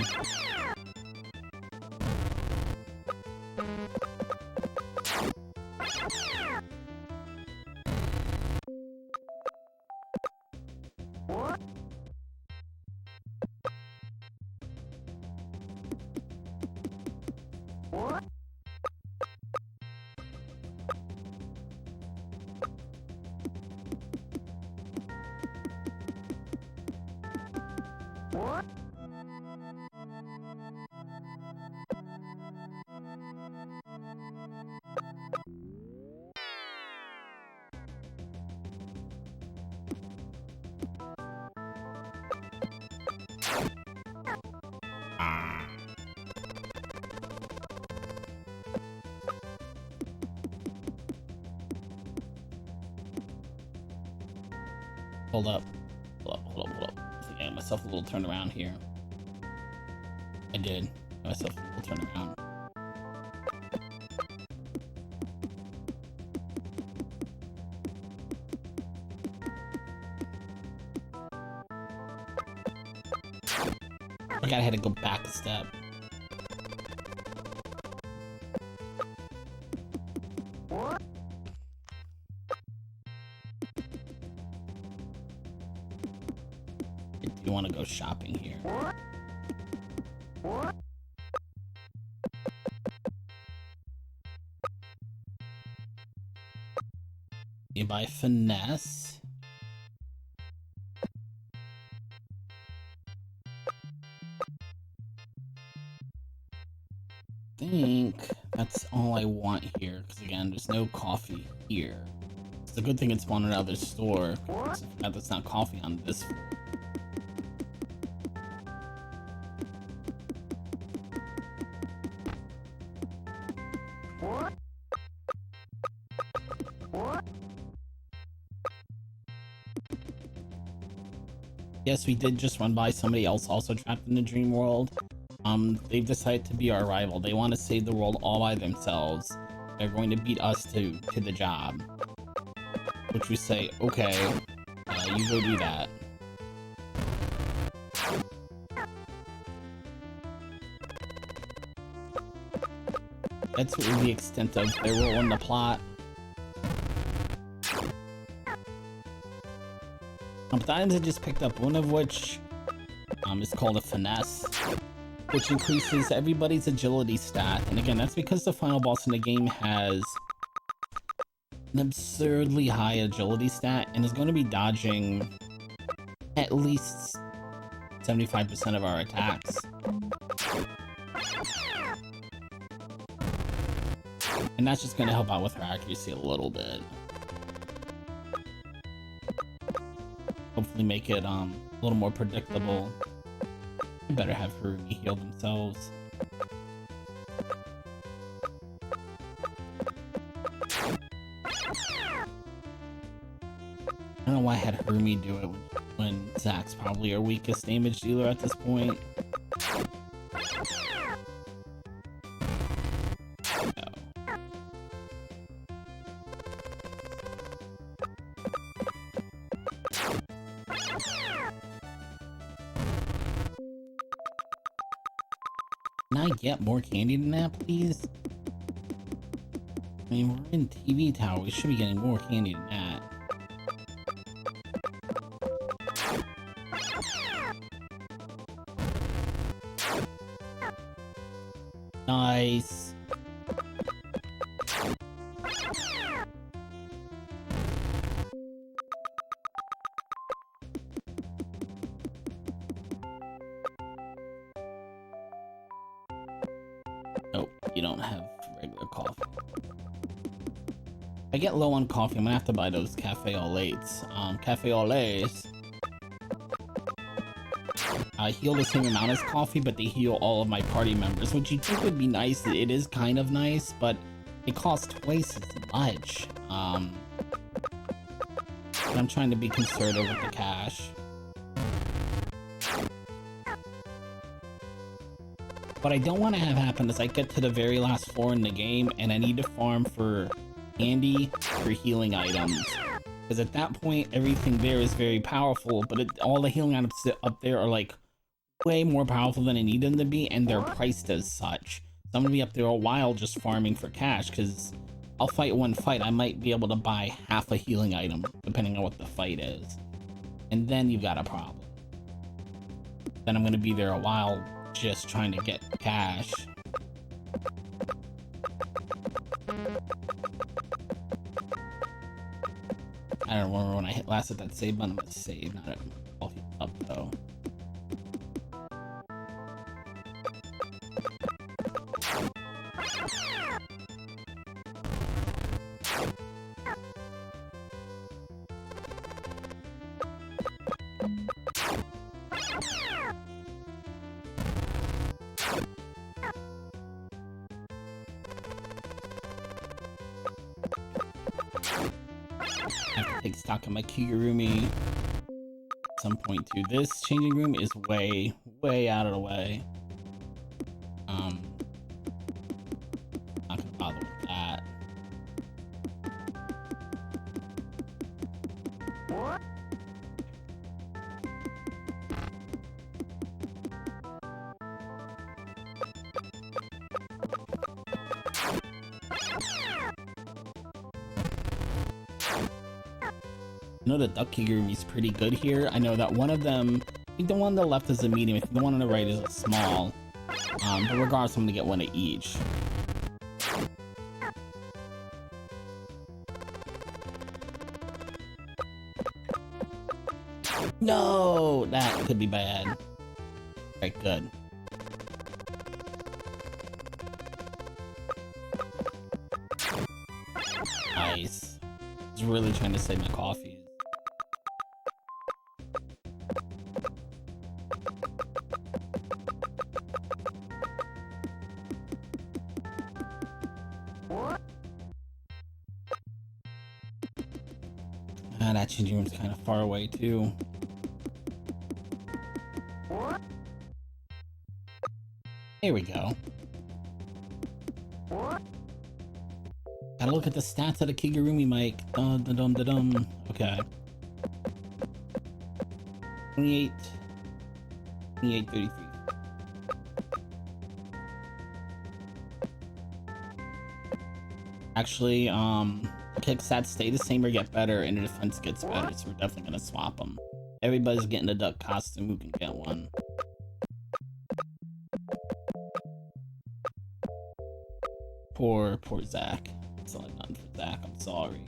Hold up. Hold up. I think I got myself a little turnaround here. I did. Got myself a little turnaround. I had to go back a step. I do want to go shopping here. You buy finesse. I think that's all I want here, because again, there's no coffee here. It's a good thing it's spawned out of the store. That's not coffee on this floor. Yes, we did just run by somebody else also trapped in the dream world. They've decided to be our rival. They want to save the world all by themselves. They're going to beat us to the job. Which we say, okay, you go do that. That's really the extent of their role in the plot. But the items I just picked up, one of which is called a finesse, which increases everybody's agility stat. And again, that's because the final boss in the game has an absurdly high agility stat and is going to be dodging at least 75% of our attacks. And that's just going to help out with her accuracy a little bit. Hopefully make it a little more predictable. We better have Harumi heal themselves. I don't know why I had Harumi do it when Zack's probably our weakest damage dealer at this point. Can I get more candy than that, please? I mean, we're in TV Tower. We should be getting more candy than that. Nice. Nope, you don't have regular coffee. If I get low on coffee, I'm gonna have to buy those cafe au lates. Cafe au lates heal the same amount as coffee, but they heal all of my party members, which you'd think would be nice. It is kind of nice, but it costs twice as much. I'm trying to be conservative with the cash. What I don't want to have happen is I get to the very last floor in the game and I need to farm for candy for healing items. Because at that point, everything there is very powerful, but all the healing items up there are like way more powerful than I need them to be, and they're priced as such. So I'm gonna be up there a while just farming for cash, because I'll fight one fight, I might be able to buy half a healing item, depending on what the fight is. And then you've got a problem. Then I'm gonna be there a while just trying to get cash. I don't remember when I hit last at that save button. I'm gonna save, not all up though. I have to take stock of my Kigurumi at some point too. This changing room is way out of the way. Not gonna bother with that. I know the Duck Kigurumi is pretty good here. I know that one of them, I think the one on the left is a medium, I think the one on the right is a small. But regardless, I'm gonna get one of each. No, that could be bad. Alright, good. Nice. I was really trying to save my coffees. That changing room's kind of far away too. Here we go. Gotta look at the stats of the Kigurumi mic. Dum dum dum dum. Okay. 28, 33. Actually, kick stats stay the same or get better, and the defense gets better, so we're definitely gonna swap them. Everybody's getting a duck costume who can get one. Poor Zach. It's not nothing for Zach. I'm sorry.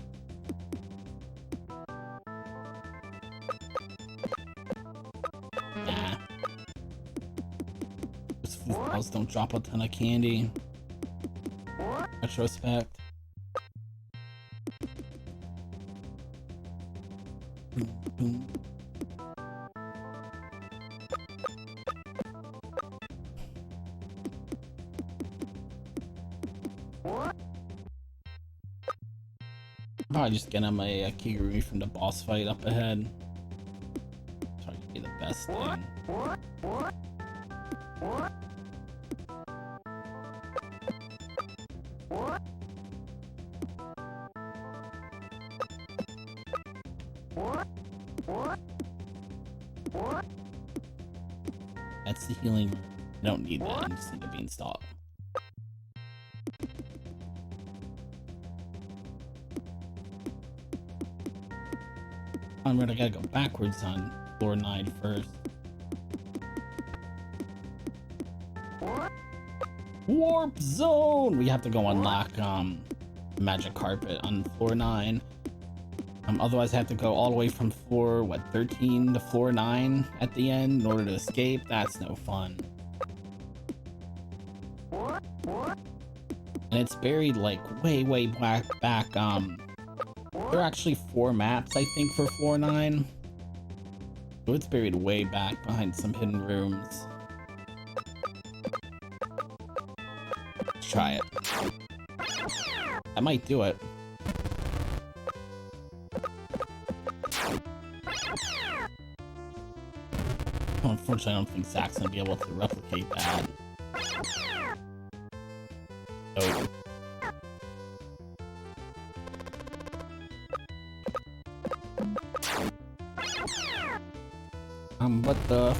Nah. Those foosballs don't drop a ton of candy. Retrospect. Boom. Probably just get him a Kigurumi from the boss fight up ahead. Try to be the best thing. That's the healing room. I don't need that, I just need a beanstalk. I'm gonna gotta go backwards on floor 9 first. Warp zone! We have to go unlock magic carpet on floor 9. Otherwise I have to go all the way from floor 13 to floor 9 at the end in order to escape. That's no fun. And it's buried like way back. There are actually 4 maps, I think, for floor 9. So it's buried way back behind some hidden rooms. Let's try it. I might do it. Unfortunately, I don't think Zach's gonna be able to replicate that. Oh. But the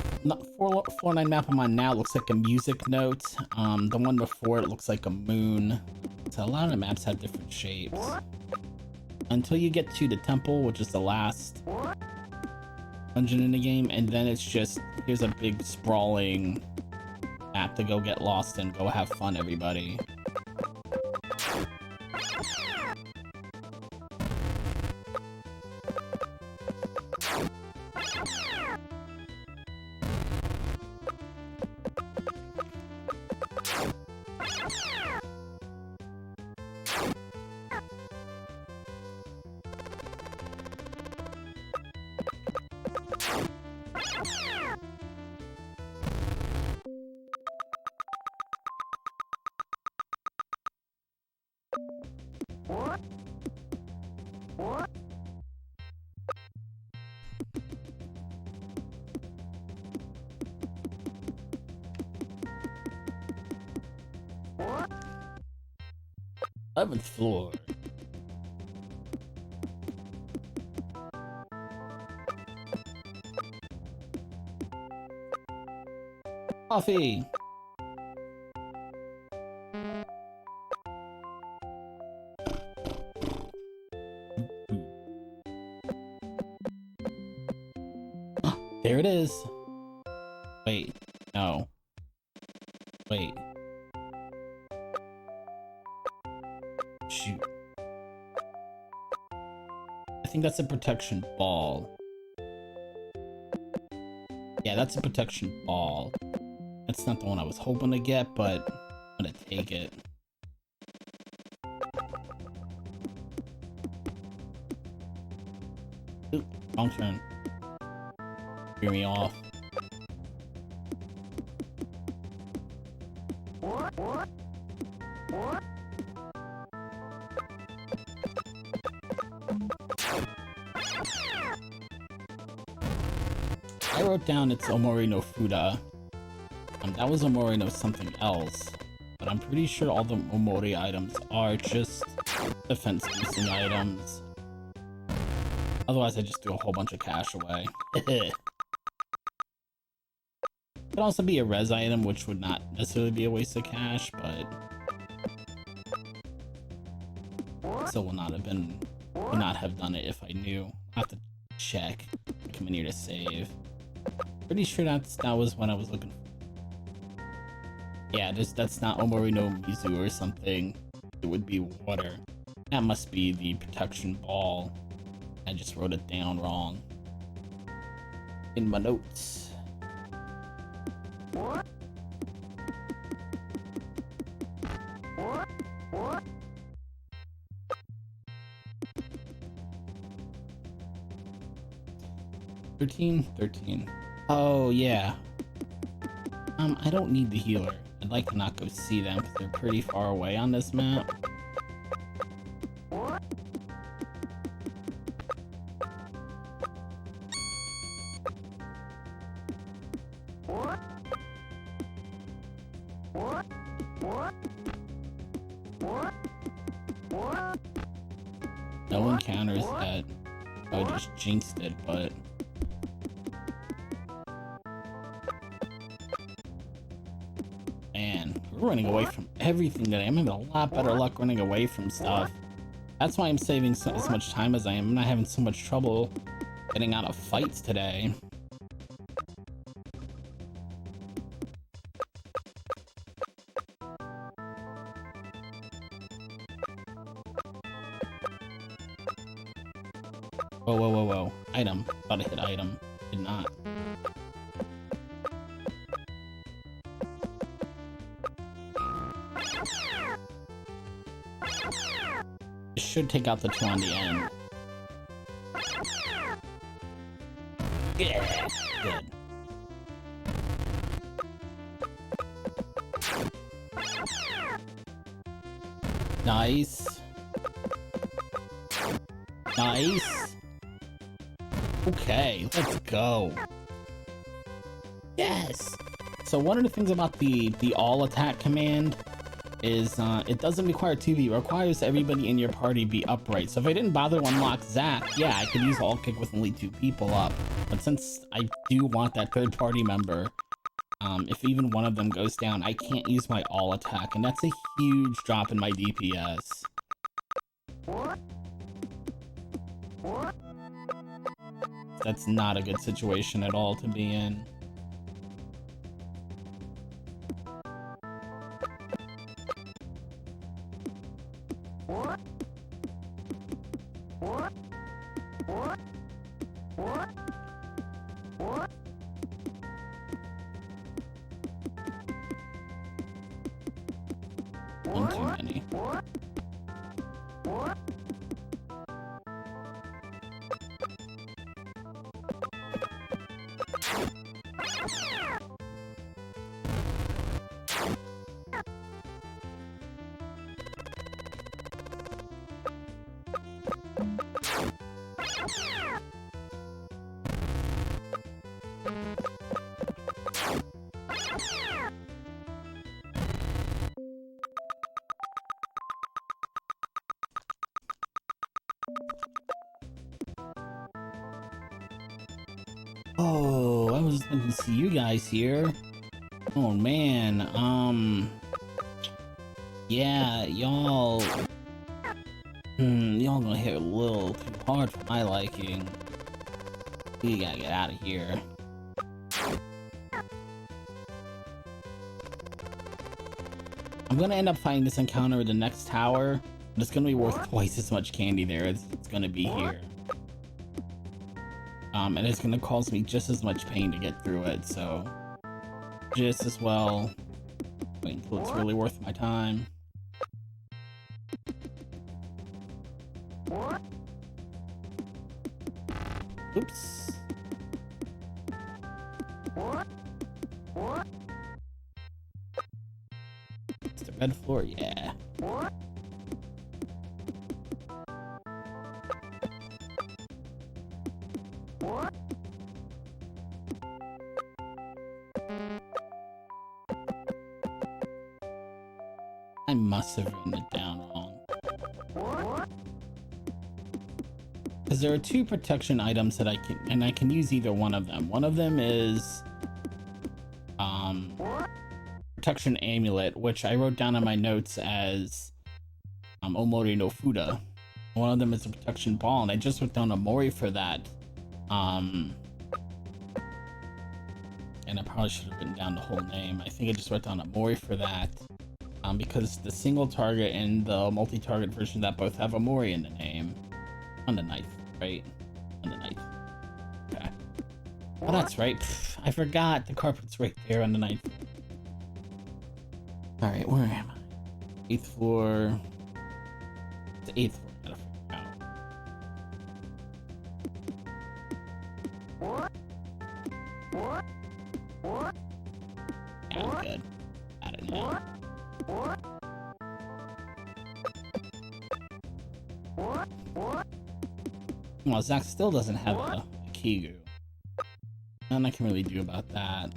4-9 map I'm on now looks like a music note. The one before it looks like a moon. So a lot of the maps have different shapes. Until you get to the temple, which is the last dungeon in the game, and then it's just, here's a big sprawling map to go get lost in. Go have fun, everybody. Eleventh floor. Coffee. There it is. Wait, no. Wait. Shoot. I think that's a protection ball. Yeah, that's a protection ball. That's not the one I was hoping to get, but I'm gonna take it. Oop, wrong turn. Threw me off. I wrote down it's Omori no Fuda. That was Omori no something else, but I'm pretty sure all the Omori items are just defense boosting items. Otherwise I just do a whole bunch of cash away. Could also be a res item, which would not necessarily be a waste of cash, but still would not have done it if I knew. I have to check. I come in here to save. Pretty sure that was when I was looking for. Yeah, that's not Omori no Mizu or something. it would be water. That must be the protection ball. I just wrote it down wrong in my notes. $13. Oh yeah. I don't need the healer. I'd like to not go see them because they're pretty far away on this map. No encounters that I just jinxed it, but man, we're running away from everything today. I'm having a lot better luck running away from stuff. That's why I'm saving as much time as I am. I'm not having so much trouble getting out of fights today. Whoa, whoa, whoa, whoa. Item. Thought I hit item. Did not. It should take out the two on the end. Yeah, good. Nice. Nice. Okay, let's go. Yes! So one of the things about the all attack command is it doesn't require 2v, it requires everybody in your party be upright. So if I didn't bother to unlock Zack, yeah, I could use all kick with only 2 people up. But since I do want that third party member, if even one of them goes down, I can't use my all attack, and that's a huge drop in my DPS. That's not a good situation at all to be in. One too many. Oh, I was expecting to see you guys here. Oh man, yeah, y'all gonna hit a little too hard for my liking. We gotta get out of here. I'm gonna end up finding this encounter in the next tower, but it's gonna be worth twice as much candy there as it's gonna be here. And it's gonna cause me just as much pain to get through it, so just as well wait until it's really worth my time. Oops. It's the red floor, yeah. I must have written it down wrong. Because there are 2 protection items that I can use either one of them. One of them is protection amulet, which I wrote down in my notes as Omori no Fuda. One of them is a protection ball, and I just wrote down a Mori for that. And I probably should have written down the whole name. I think I just wrote down a Mori for that. because the single target and the multi-target version that both have Amori in the name. On the knife, right? On the knife. Okay. Oh, that's right. Pfft, I forgot. The carpet's right there on the knife. Alright, where am I? 8th floor. The 8th floor. Gotta figure out. Yeah, I'm good. Got it now. Well, Zach still doesn't have a Kigurumi. Nothing I can really do about that.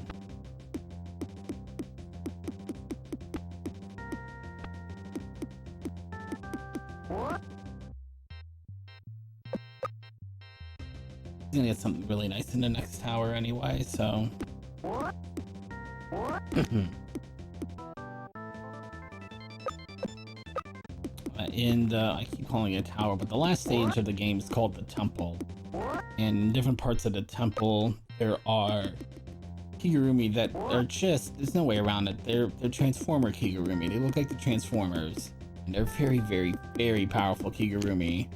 He's gonna get something really nice in the next tower anyway, so. I keep calling it a tower, but the last stage of the game is called the temple. And in different parts of the temple, there are Kigurumi that are just, there's no way around it. They're Transformer Kigurumi. They look like the Transformers. And they're very, very, very powerful Kigurumi.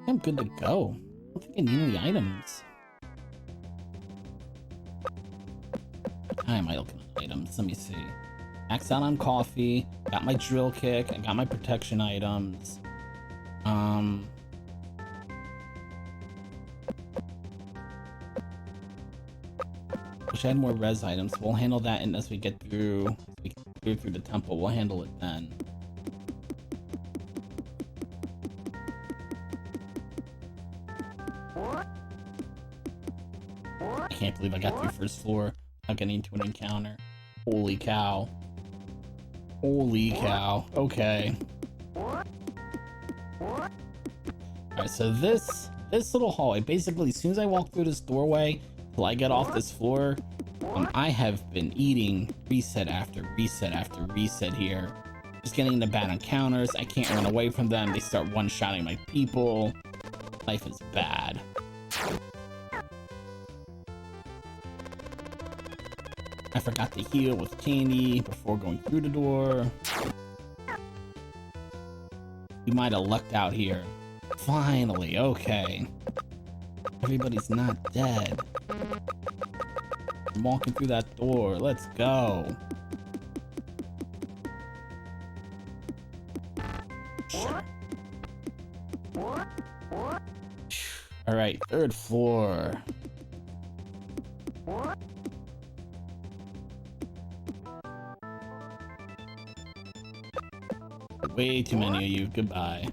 I'm good to go. I don't think I need any items. I might look at items. Let me see. Max out on coffee. Got my drill kick. I got my protection items. Wish I had more res items. We'll handle that, and as we get through, through the temple, we'll handle it then. I can't believe I got through first floor without getting into an encounter. Holy cow. Holy cow. Okay. Alright, so this little hallway, basically as soon as I walk through this doorway till I get off this floor, I have been eating reset after reset after reset here. Just getting into bad encounters. I can't run away from them. They start one-shotting my people. Life is bad. I forgot to heal with candy before going through the door. We might have lucked out here. Finally, okay. Everybody's not dead. I'm walking through that door. Let's go. Sure. Alright, 3rd floor. Way too many of you. Goodbye.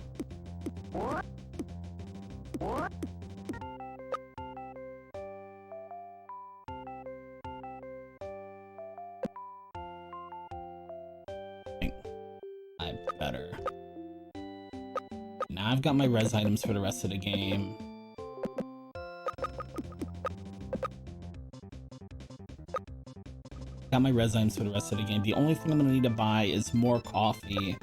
I'm better. Now I've got my res items for the rest of the game. Got my res items for the rest of the game. The only thing I'm gonna need to buy is more coffee.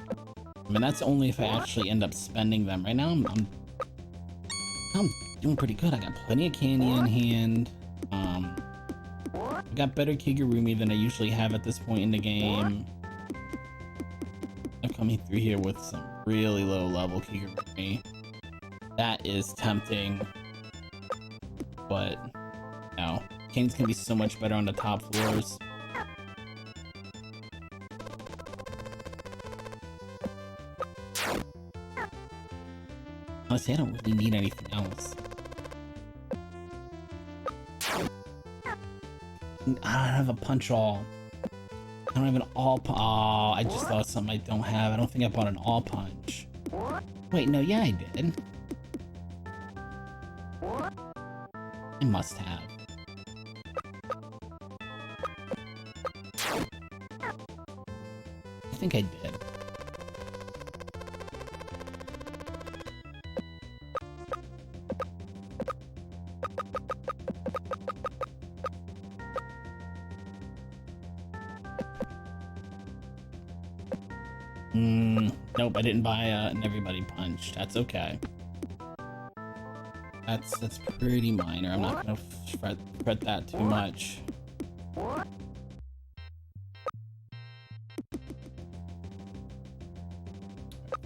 I mean, that's only if I actually end up spending them. Right now, I'm doing pretty good. I got plenty of candy in hand. I got better Kigurumi than I usually have at this point in the game. I'm coming through here with some really low level Kigurumi. That is tempting. But, no. Candy's gonna be so much better on the top floors. Honestly, I don't really need anything else. I don't have a punch-all. I don't have an all-punch. Oh, I just thought of something I don't have. I don't think I bought an all-punch. Wait, no, yeah, I did. I must have. I think I did. Nope, I didn't buy an everybody punch. That's okay. That's pretty minor. I'm not gonna fret that too much.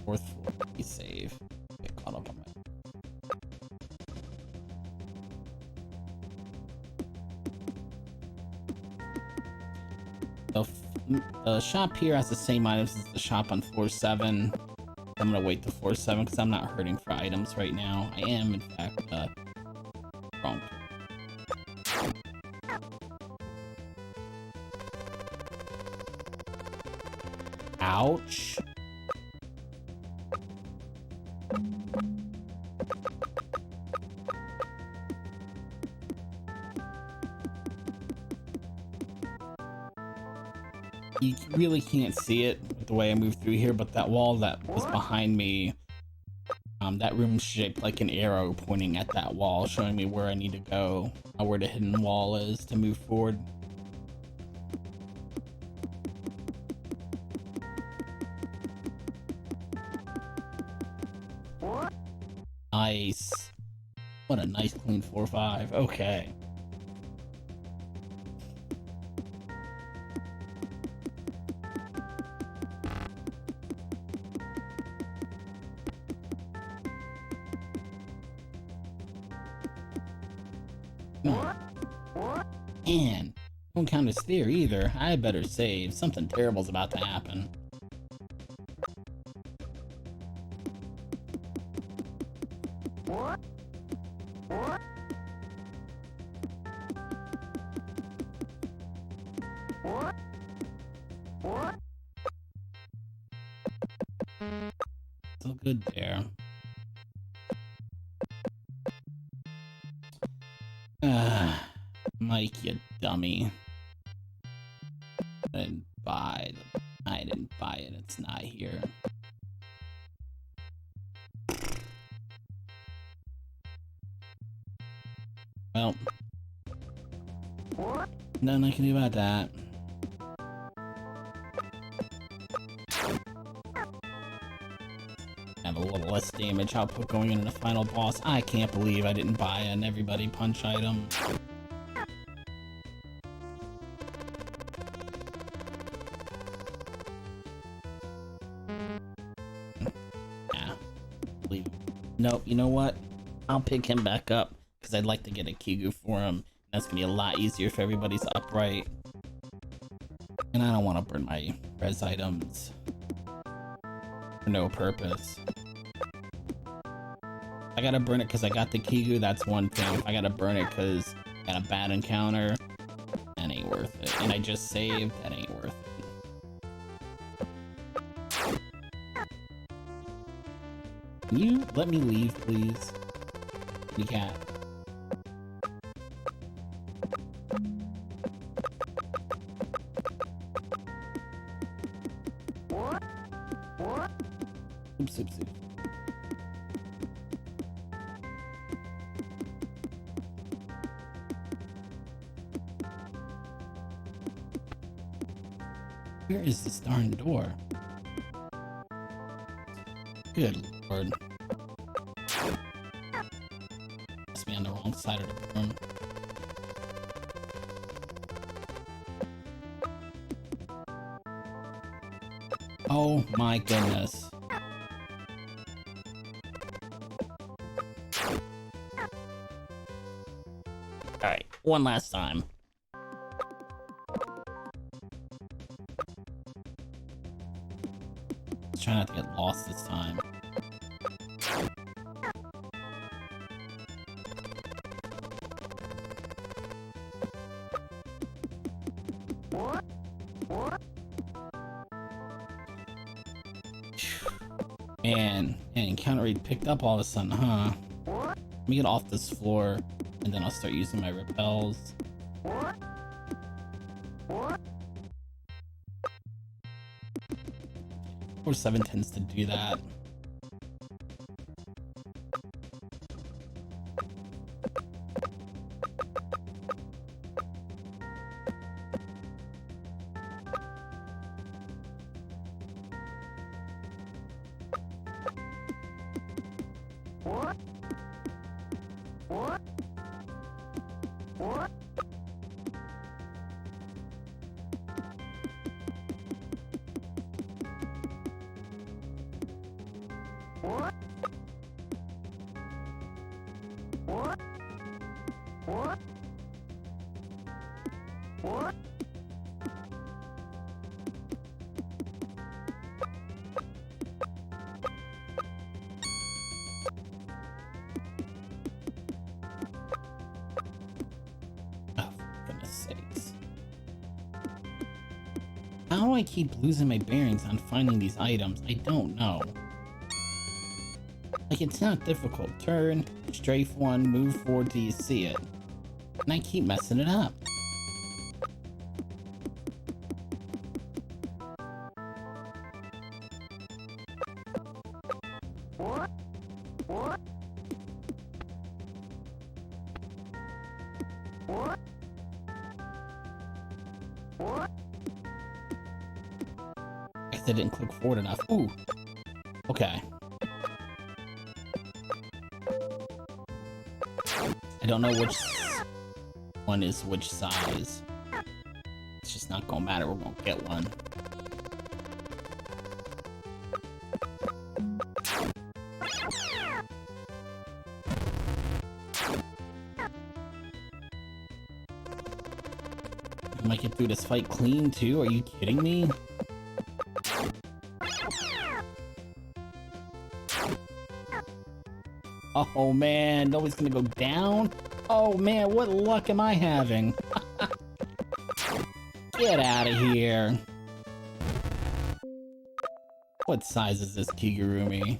Fourth floor, please save. Get caught up on my. The shop here has the same items as the shop on floor 7. I'm gonna wait to floor 7 because I'm not hurting for items right now. I am, in fact, wrong. Ouch. You really can't see it with the way I move through here, but that wall that was behind me, that room's shaped like an arrow pointing at that wall, showing me where I need to go, where the hidden wall is to move forward. Nice. What a nice clean 4-5. Okay. Man, don't count as fear either. I better save. Something terrible's about to happen. So good there. Mike, you dummy. I didn't buy it. It's not here. Well, nothing I can do about that. Have a little less damage output going into the final boss. I can't believe I didn't buy an everybody punch item. Nope, you know what? I'll pick him back up because I'd like to get a Kigu for him. That's gonna be a lot easier if everybody's upright. And I don't want to burn my res items for no purpose. I gotta burn it because I got the Kigu, that's one thing. If I gotta burn it because I got a bad encounter, that ain't worth it. And I just saved, that ain't worth it. Can you let me leave, please? You cat. Oops, oops, oops. Where is this darn door? Good lord. Must be on the wrong side of the room. Oh my goodness. Alright, one last time. Let's try not to get lost this time. Man, encounter rate picked up all of a sudden, huh? Let me get off this floor, and then I'll start using my repels. Floor 7 tends to do that. How do I keep losing my bearings on finding these items? I don't know. Like, it's not difficult. Turn, strafe one, move forward till you see it. And I keep messing it up. I didn't click forward enough. Ooh. Okay. I don't know which one is which size. It's just not gonna matter. We're gonna get one. I might get through this fight clean too. Are you kidding me? Oh man, nobody's gonna go down? Oh man, what luck am I having? Get out of here. What size is this Kigurumi?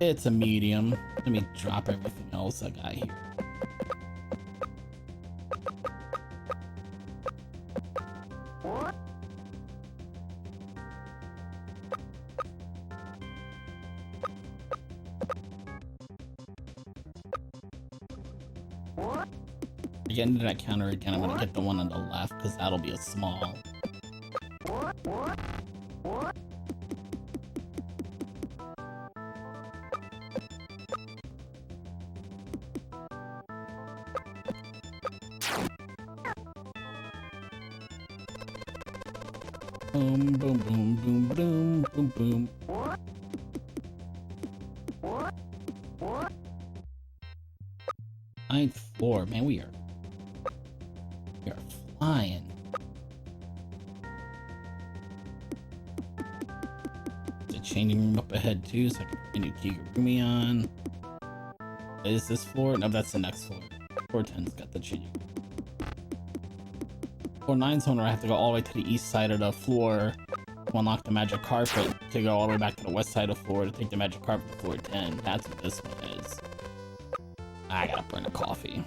It's a medium. Let me drop everything else I got here. Get into that counter again. I'm gonna get the one on the left because that'll be a small. Boom, boom, boom, boom, boom, boom, boom. Ninth floor, man. We are flying. There's a changing room up ahead too, so I can put a new Kigurumi on. Is this floor? No, that's the next floor. Floor 10's got the changing room. Floor 9's one where I have to go all the way to the east side of the floor to unlock the magic carpet to go all the way back to the west side of the floor to take the magic carpet to floor 10. That's what this one is. I gotta burn a coffee.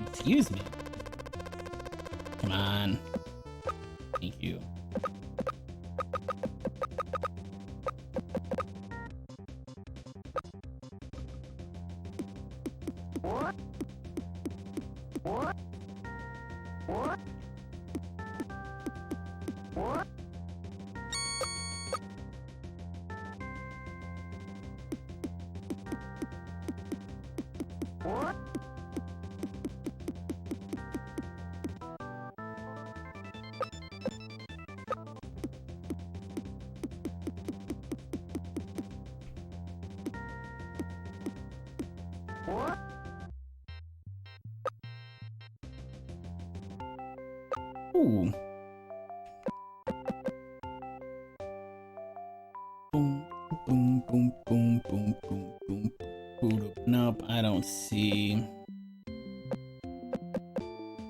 Excuse me. Come on. Thank you. Ooh. Boom, boom, boom, boom, boom, boom, boom, boom. Nope, I don't see.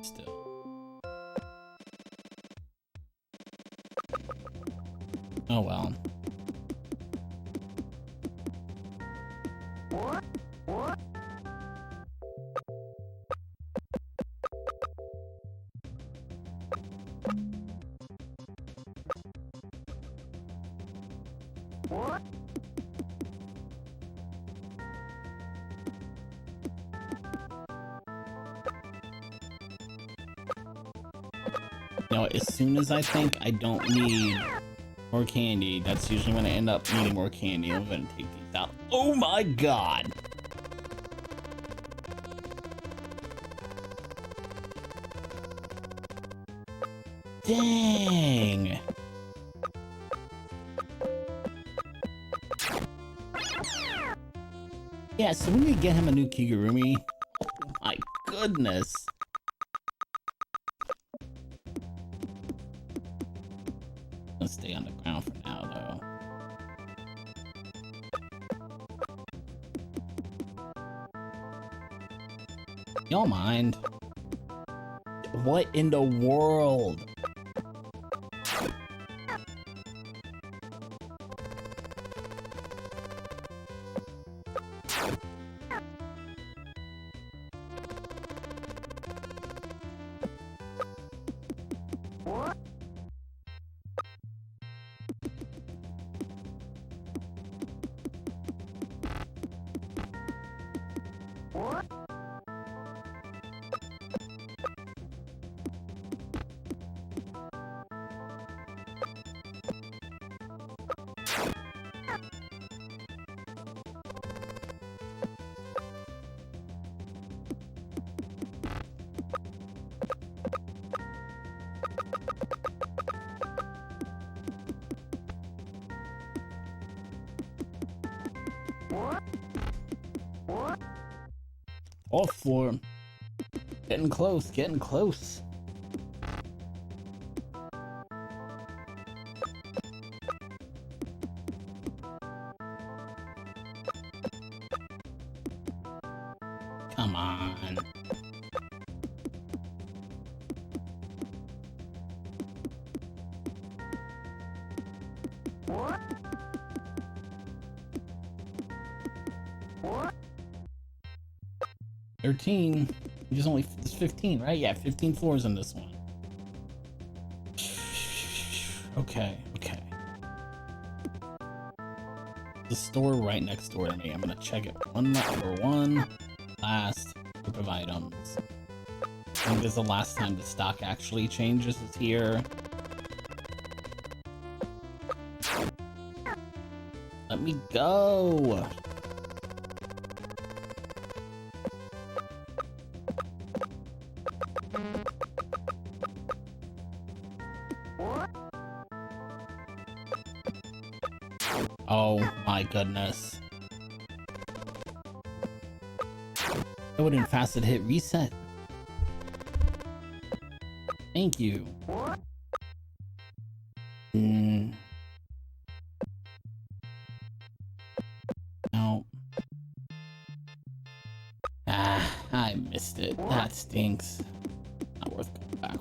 Still. Oh well. You know, as soon as I think I don't need more candy, that's usually when I end up needing more candy. I'm gonna take these out. Oh my god! Dang! Yeah, so we need to get him a new Kigurumi. Oh my goodness! Let's stay on the ground for now, though. Y'all mind? What in the world? Off floor. Getting close, getting close. Come on. There's only 15, right? Yeah, 15 floors in this one. Okay, okay. The store right next door to me. I'm gonna check it one for one. Last group of items. I think this is the last time the stock actually changes is here. Let me go. Oh my goodness. I wouldn't fast hit reset. Thank you. No. Ah, I missed it. That stinks. Not worth going back.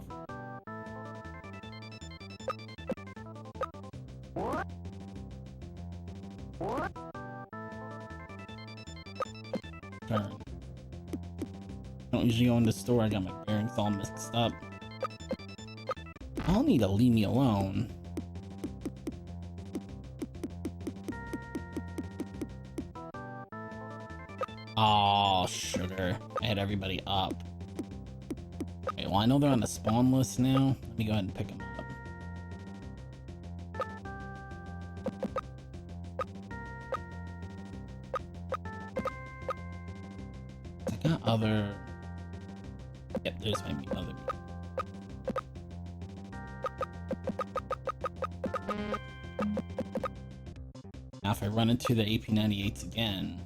Turn. I don't usually go in the store. I got my bearings all mixed up. I'll need to leave me alone. Oh, sugar. I had everybody up. Okay, well, I know they're on the spawn list now. Let me go ahead and pick them up. I got other... Yep, there's my other... Now if I run into the AP98s again...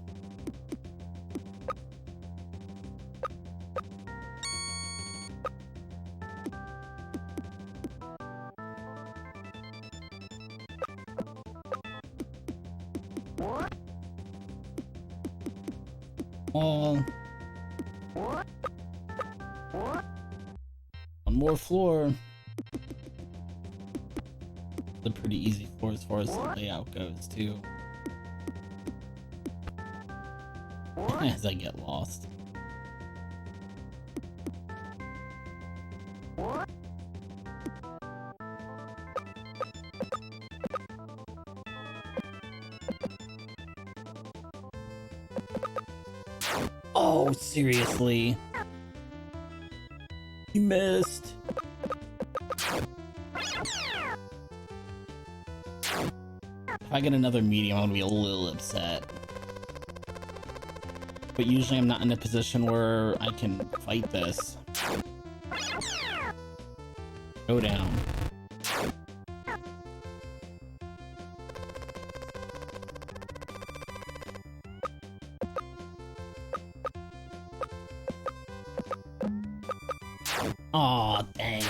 One more floor. It's a pretty easy floor as far as the layout goes, too. As I get lost. No, seriously. You missed. If I get another medium, I'm gonna be a little upset. But usually I'm not in a position where I can fight this. Go down. Aw, dang.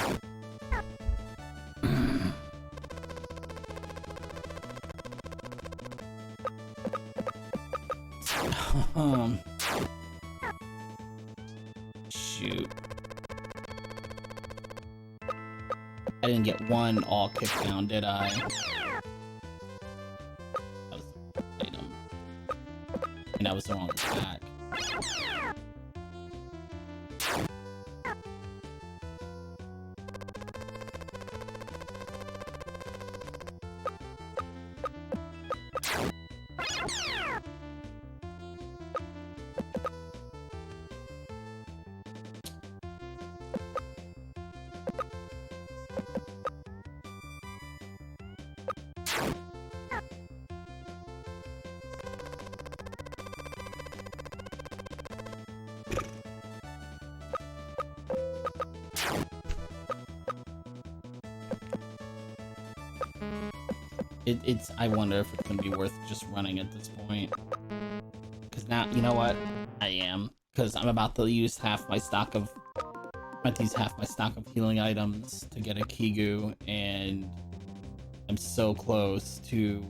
Shoot. I didn't get one all kick down, did I? That was the wrong item. And that was the wrong attack. I wonder if it's gonna be worth just running at this point. Because now, you know what? I am. Because I'm about to use half my stock of... healing items to get a Kigu, and I'm so close to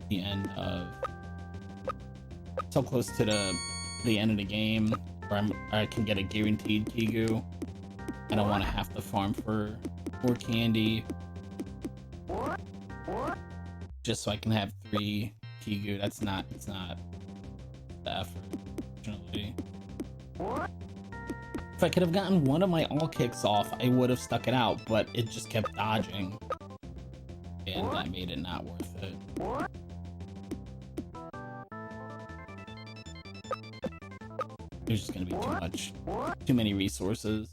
the end of... So close to the end of the game, where I can get a guaranteed Kigu. I don't want to have to farm for more candy. Just so I can have 3 Kigu. It's not the effort, unfortunately. If I could have gotten one of my all kicks off, I would have stuck it out, but it just kept dodging. And that made it not worth it. There's just gonna be too many resources.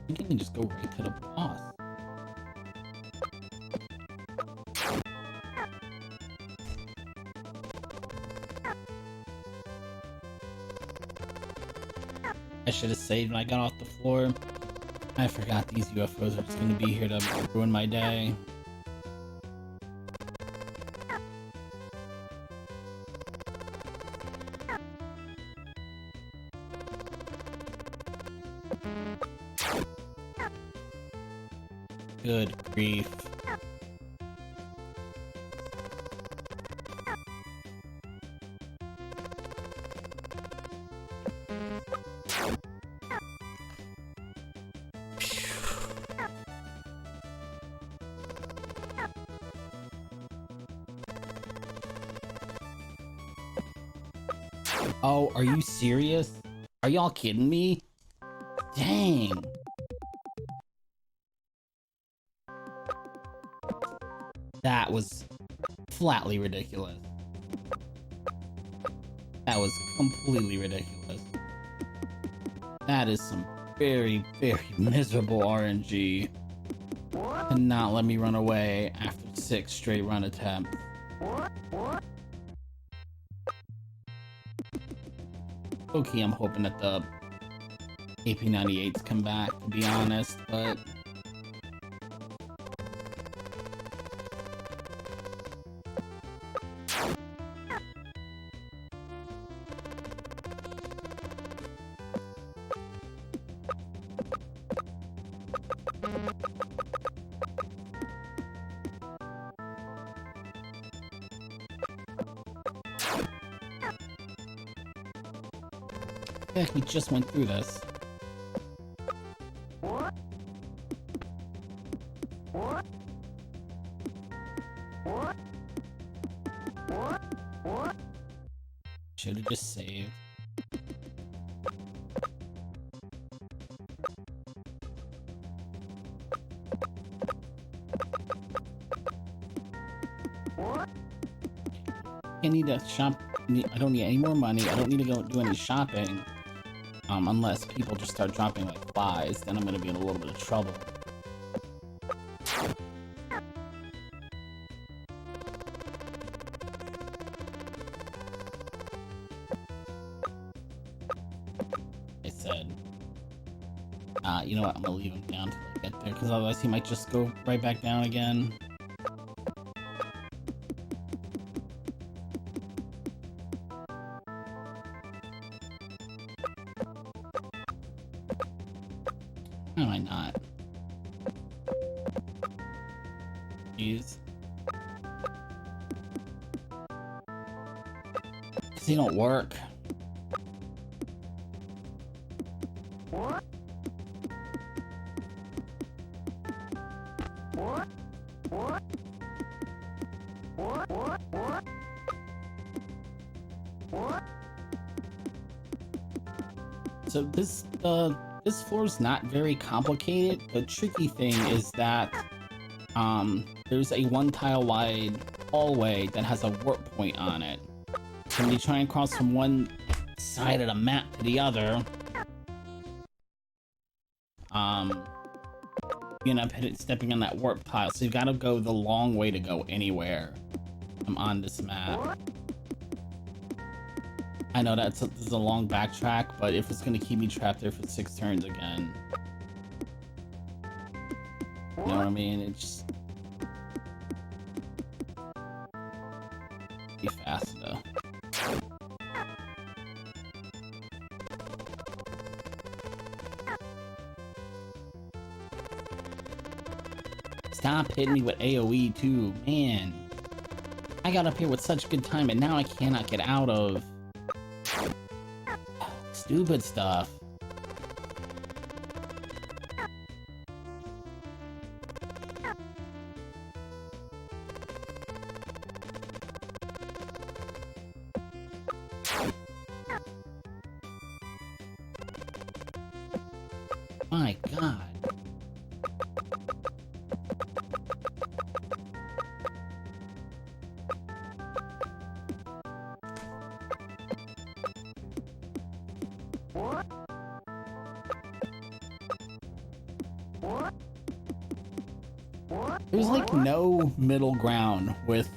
I think I can just go right to the boss. I should have saved when I got off the floor. I forgot these UFOs are just gonna be here to ruin my day. Good grief. Oh, are you serious? Are y'all kidding me? Dang. That was flatly ridiculous. That was completely ridiculous. That is some very, very miserable RNG. To not let me run away after 6 straight run attempts. Okay, I'm hoping that the AP98s come back, to be honest, but... Heck, we just went through this. Should have just saved. I need to shop. I don't need any more money. I don't need to go do any shopping. Unless people just start dropping like flies, then I'm gonna be in a little bit of trouble. I said, you know what? I'm gonna leave him down till I get there, because otherwise he might just go right back down again. Why am I not? Jeez. Because they don't work. So this floor is not very complicated. The tricky thing is that there's a 1 tile wide hallway that has a warp point on it. So when you try and cross from one side of the map to the other, you end up stepping on that warp tile. So you've got to go the long way to go anywhere on this map. I know this is a long backtrack, but if it's gonna keep me trapped there for 6 turns again, you know what I mean? It's just be fast though. Stop hitting me with AoE too, man. I got up here with such good time and now I cannot get out of stupid stuff. My God. There's like no middle ground with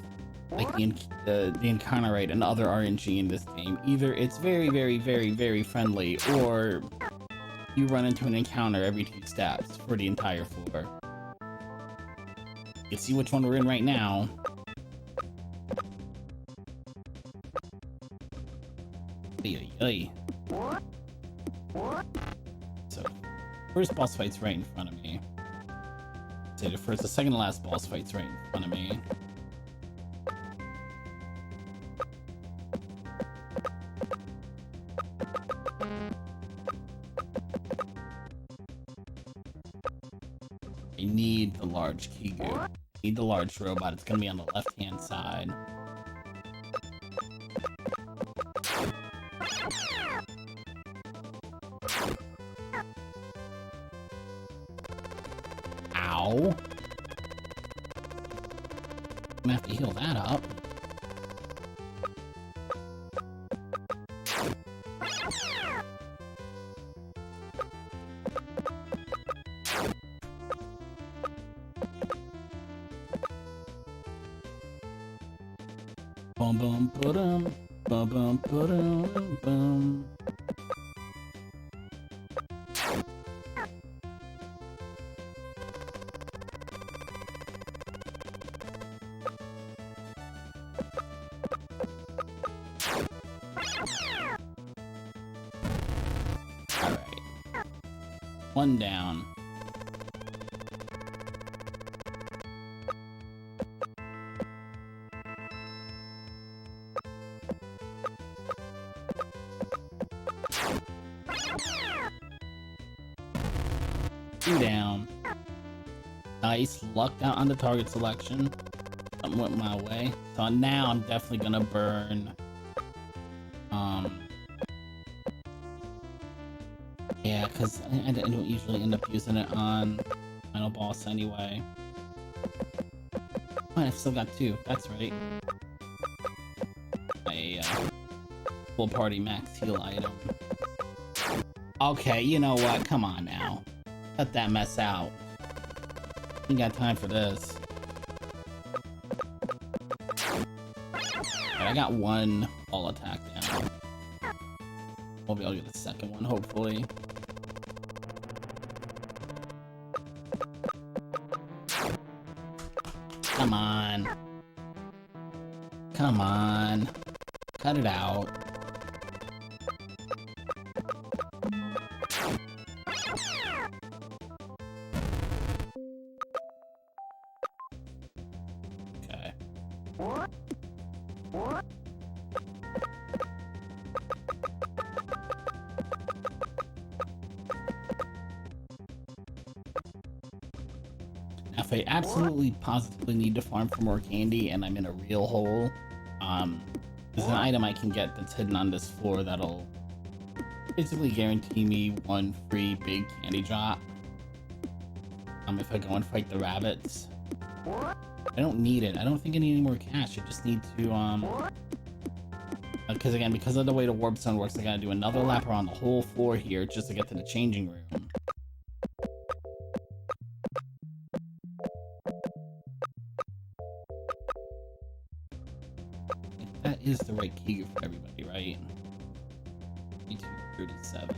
like the encounter rate and other RNG in this game. Either it's very, very, very, very friendly, or you run into an encounter every 2 steps for the entire floor. You can see which one we're in right now. Ay, ay, ay. So, first boss fight's right in front of me. Say the second to last boss fight's right in front of me. I need the large Kigurumi. I need the large robot. It's gonna be on the left-hand side. Ow. I'm gonna have to heal that up. Bum bum ba-dum, bum bum ba-dum bum. Alright. 1 down. Two down. Nice. Lucked out on the target selection. Something went my way. So now I'm definitely gonna burn. Yeah, because I don't usually end up using it on final boss anyway. Oh, I've still got 2. That's right. Full party max heal item. Okay, you know what? Come on now. Cut that mess out. Ain't got time for this. Alright, I got one all attack down. I'll be able to get a second one, hopefully. Come on. Come on. Cut it out. Okay. Now, if I absolutely positively need to farm for more candy and I'm in a real hole, there's an item I can get that's hidden on this floor that'll basically guarantee me one free big candy drop. If I go and fight the rabbits. I don't need it. I don't think I need any more cash. I just need to, because again, because of the way the warp zone works, I gotta do another lap around the whole floor here just to get to the changing room. That is the right key for everybody, right? 2237.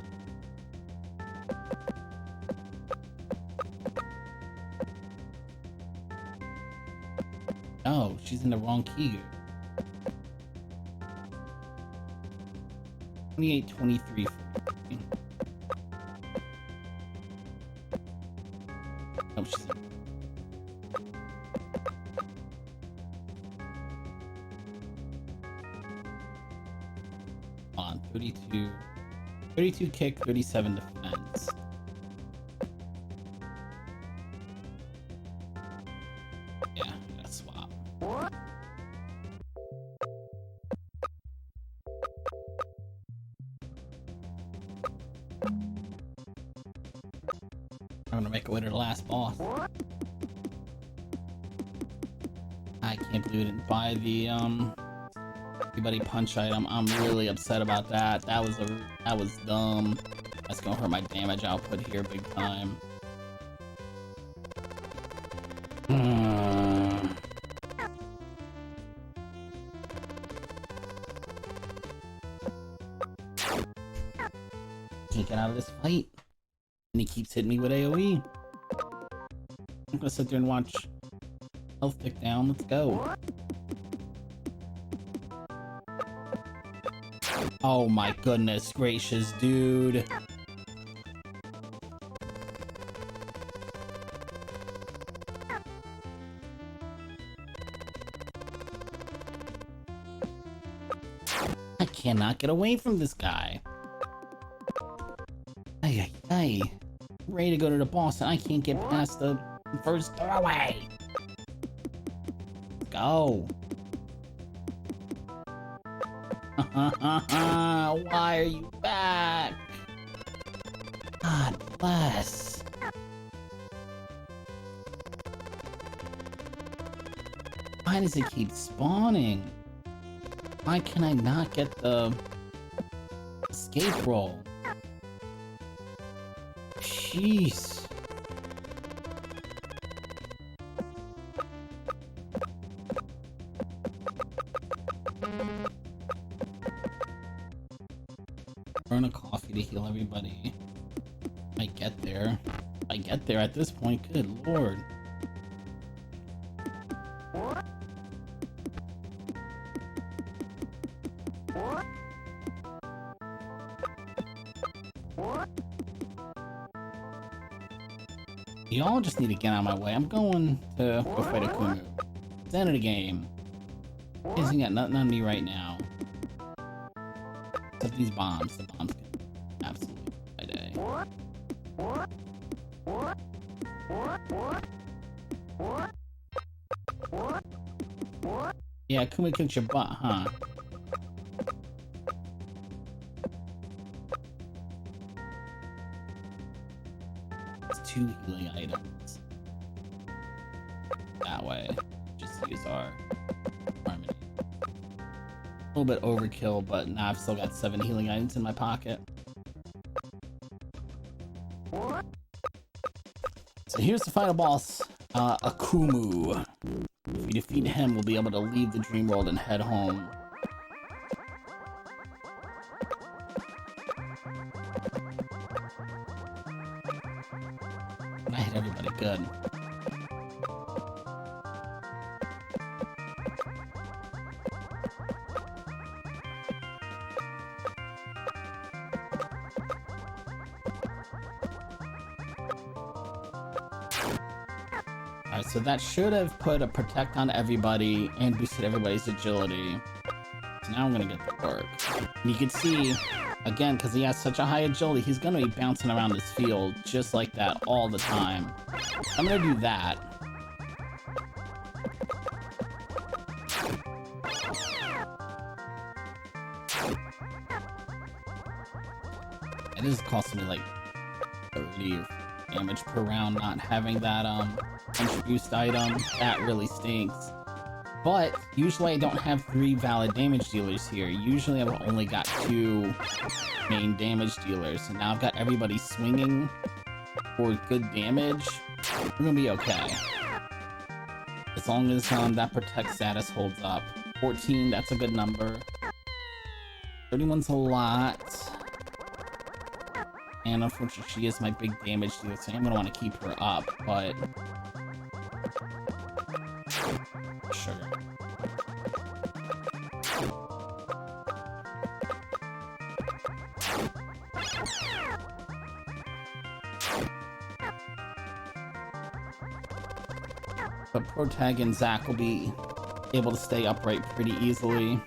Oh, she's in the wrong key. 2823. Oh, she's in. On 32 kick, 37 defense. Yeah, I gotta swap. I'm gonna make a way to the last boss. I can't believe I didn't buy the everybody punch item. I'm really upset about that. That was dumb. That's gonna hurt my damage output here big time. Can't get out of this fight. And he keeps hitting me with AoE. I'm gonna sit there and watch health tick down. Let's go. Oh my goodness gracious, dude. I cannot get away from this guy. Ay, ay, ay. I'm ready to go to the boss and I can't get past the first doorway. Let's go. Why are you back? God bless. Why does it keep spawning? Why can I not get the escape roll? Jeez. Burn a coffee to heal everybody. I get there. I get there at this point. Good lord. Y'all just need to get out of my way. I'm going to go fight a Kumu. It's the end of the game. He hasn't got nothing on me right now. Except these bombs. The bombs can absolutely my day. Yeah, Kumu kicked your butt, huh? It's 2 healing items. That way. Just use our harmony. A little bit overkill, but now I've still got 7 healing items in my pocket. So here's the final boss, Akumu. If we defeat him, we'll be able to leave the dream world and head home. I hit everybody good. Alright, so that should have put a protect on everybody and boosted everybody's agility. So now I'm gonna get to work. And you can see, again, because he has such a high agility, he's gonna be bouncing around this field just like that all the time. I'm gonna do that. It is costing me like 30 damage per round not having that punch boost item. That really stinks. But usually I don't have 3 valid damage dealers here. Usually I've only got 2 main damage dealers, and now I've got everybody swinging for good damage. We're gonna be okay. As long as that protect status holds up. 14, that's a good number. 31's a lot. And unfortunately, she is my big damage dealer, so I'm gonna want to keep her up, but sure. But Protag and Zack will be able to stay upright pretty easily.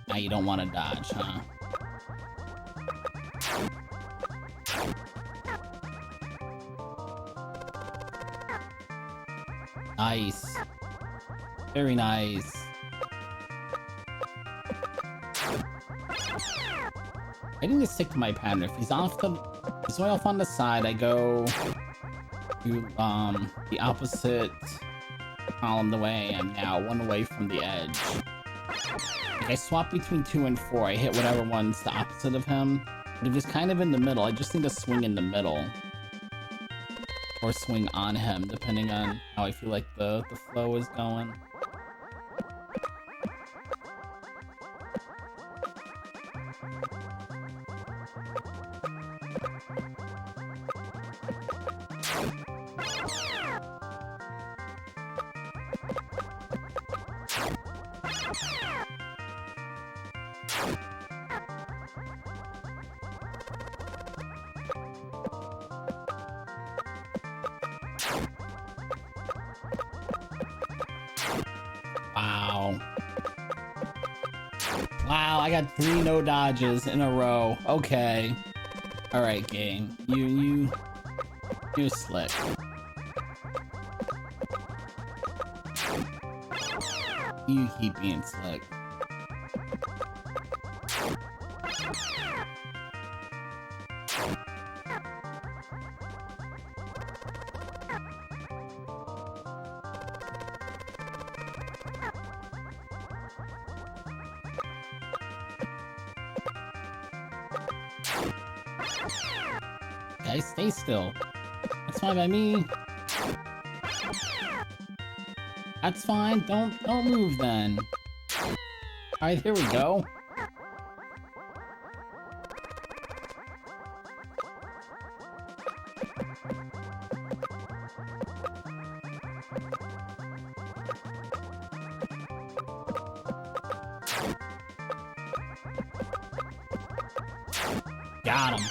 Now you don't want to dodge, huh? Nice. Very nice. I need to stick to my pattern. If he's off on the side, I go to the opposite column the way I am now, one away from the edge. Like I swap between 2 and 4. I hit whatever one's the opposite of him. But if he's kind of in the middle, I just need to swing in the middle. Or swing on him, depending on how I feel like the flow is going. Wow. Wow, I got 3 no dodges in a row. Okay. Alright, game. You're slick. You keep being slick. Guys, stay still. That's fine by me. That's fine. Don't move then. Alright, here we go. Got him.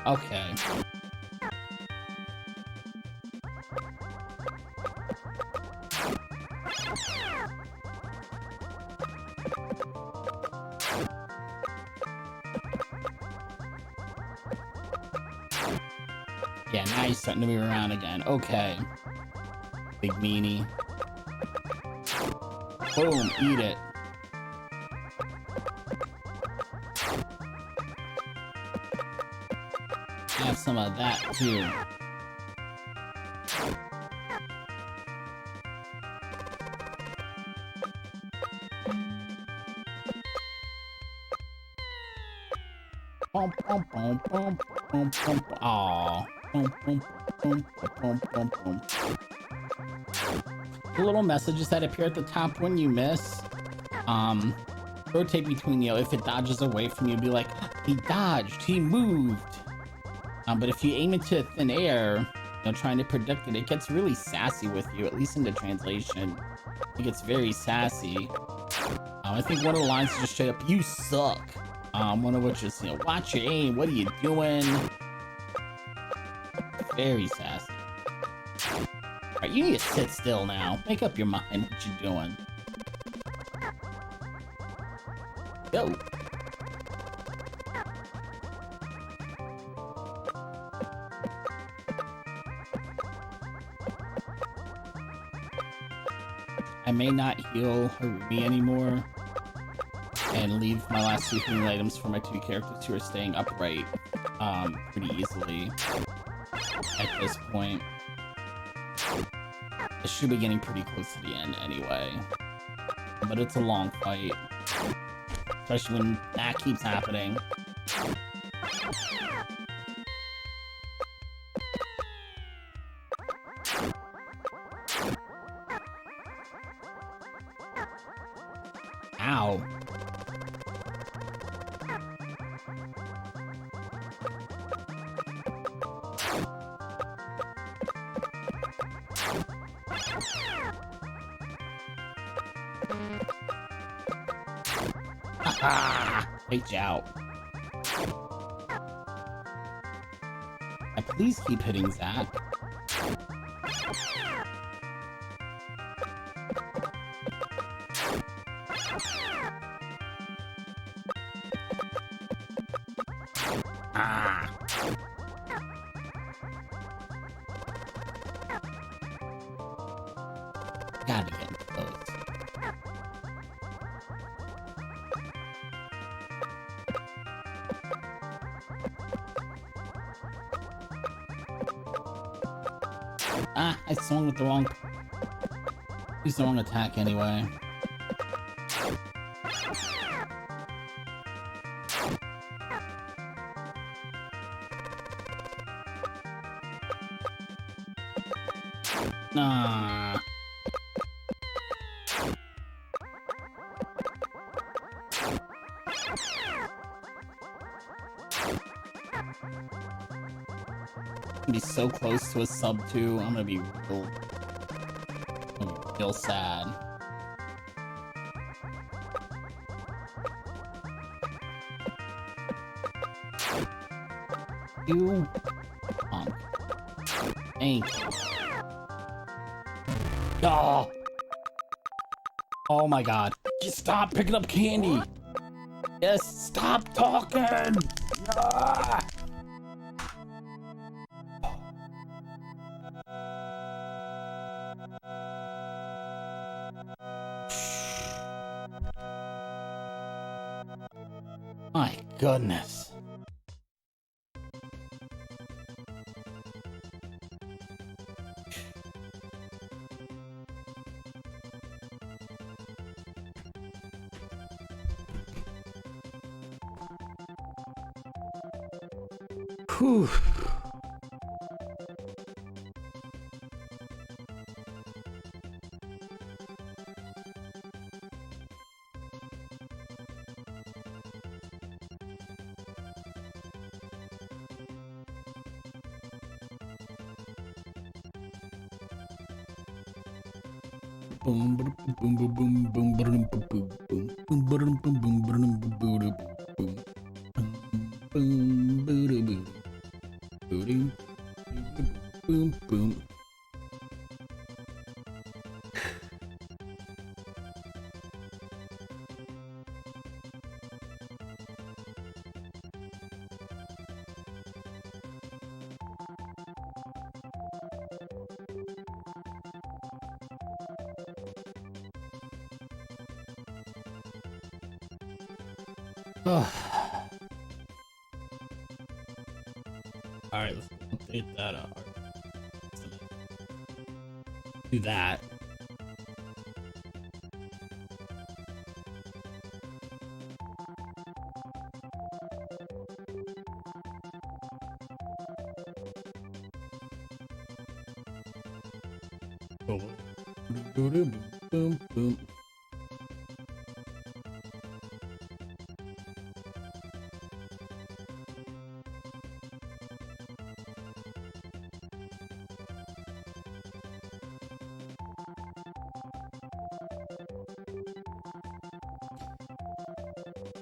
Okay. Yeah, now he's starting to move around again. Okay. Big meanie. Boom, eat it. Have some of that too. Bum, bum, bum, bum, bum, bum. Aw. Bum, bum, bum, bum, bum, bum. The little messages that appear at the top when you miss, rotate between, you know, if it dodges away from you, be like, he dodged, he moved. But if you aim into thin air, you know, trying to predict it, it gets really sassy with you, at least in the translation. It gets very sassy. I think one of the lines is just straight up, you suck. One of which is, you know, watch your aim, what are you doing? Very sassy. Alright, you need to sit still now. Make up your mind what you're doing. Go. I may not heal Harumi anymore and leave my last two healing items for my two characters who are staying upright pretty easily at this point. I should be getting pretty close to the end anyway, but it's a long fight, especially when that keeps happening. Ow. Ah, reach out. Please keep hitting Zach. Ah. Gotta get close. Ah, I swung with the wrong... Used the wrong attack anyway. Nah. Be so close to a sub 2. I'm gonna be real sad. You punk. Thank you. Oh. Oh my god. Just stop picking up candy. Yes, stop talking. Ah. My goodness. Whew. Boom, boom, boom, boom, boom, boom, boom, boom, boom, boom, boom, boom, boom, boom, boom, boom, boom, boom. Ugh. All right, let's update that up. Do that. Boom, boom, boom, boom.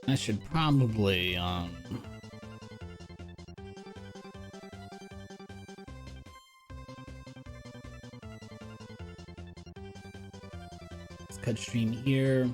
I should probably let's cut stream here.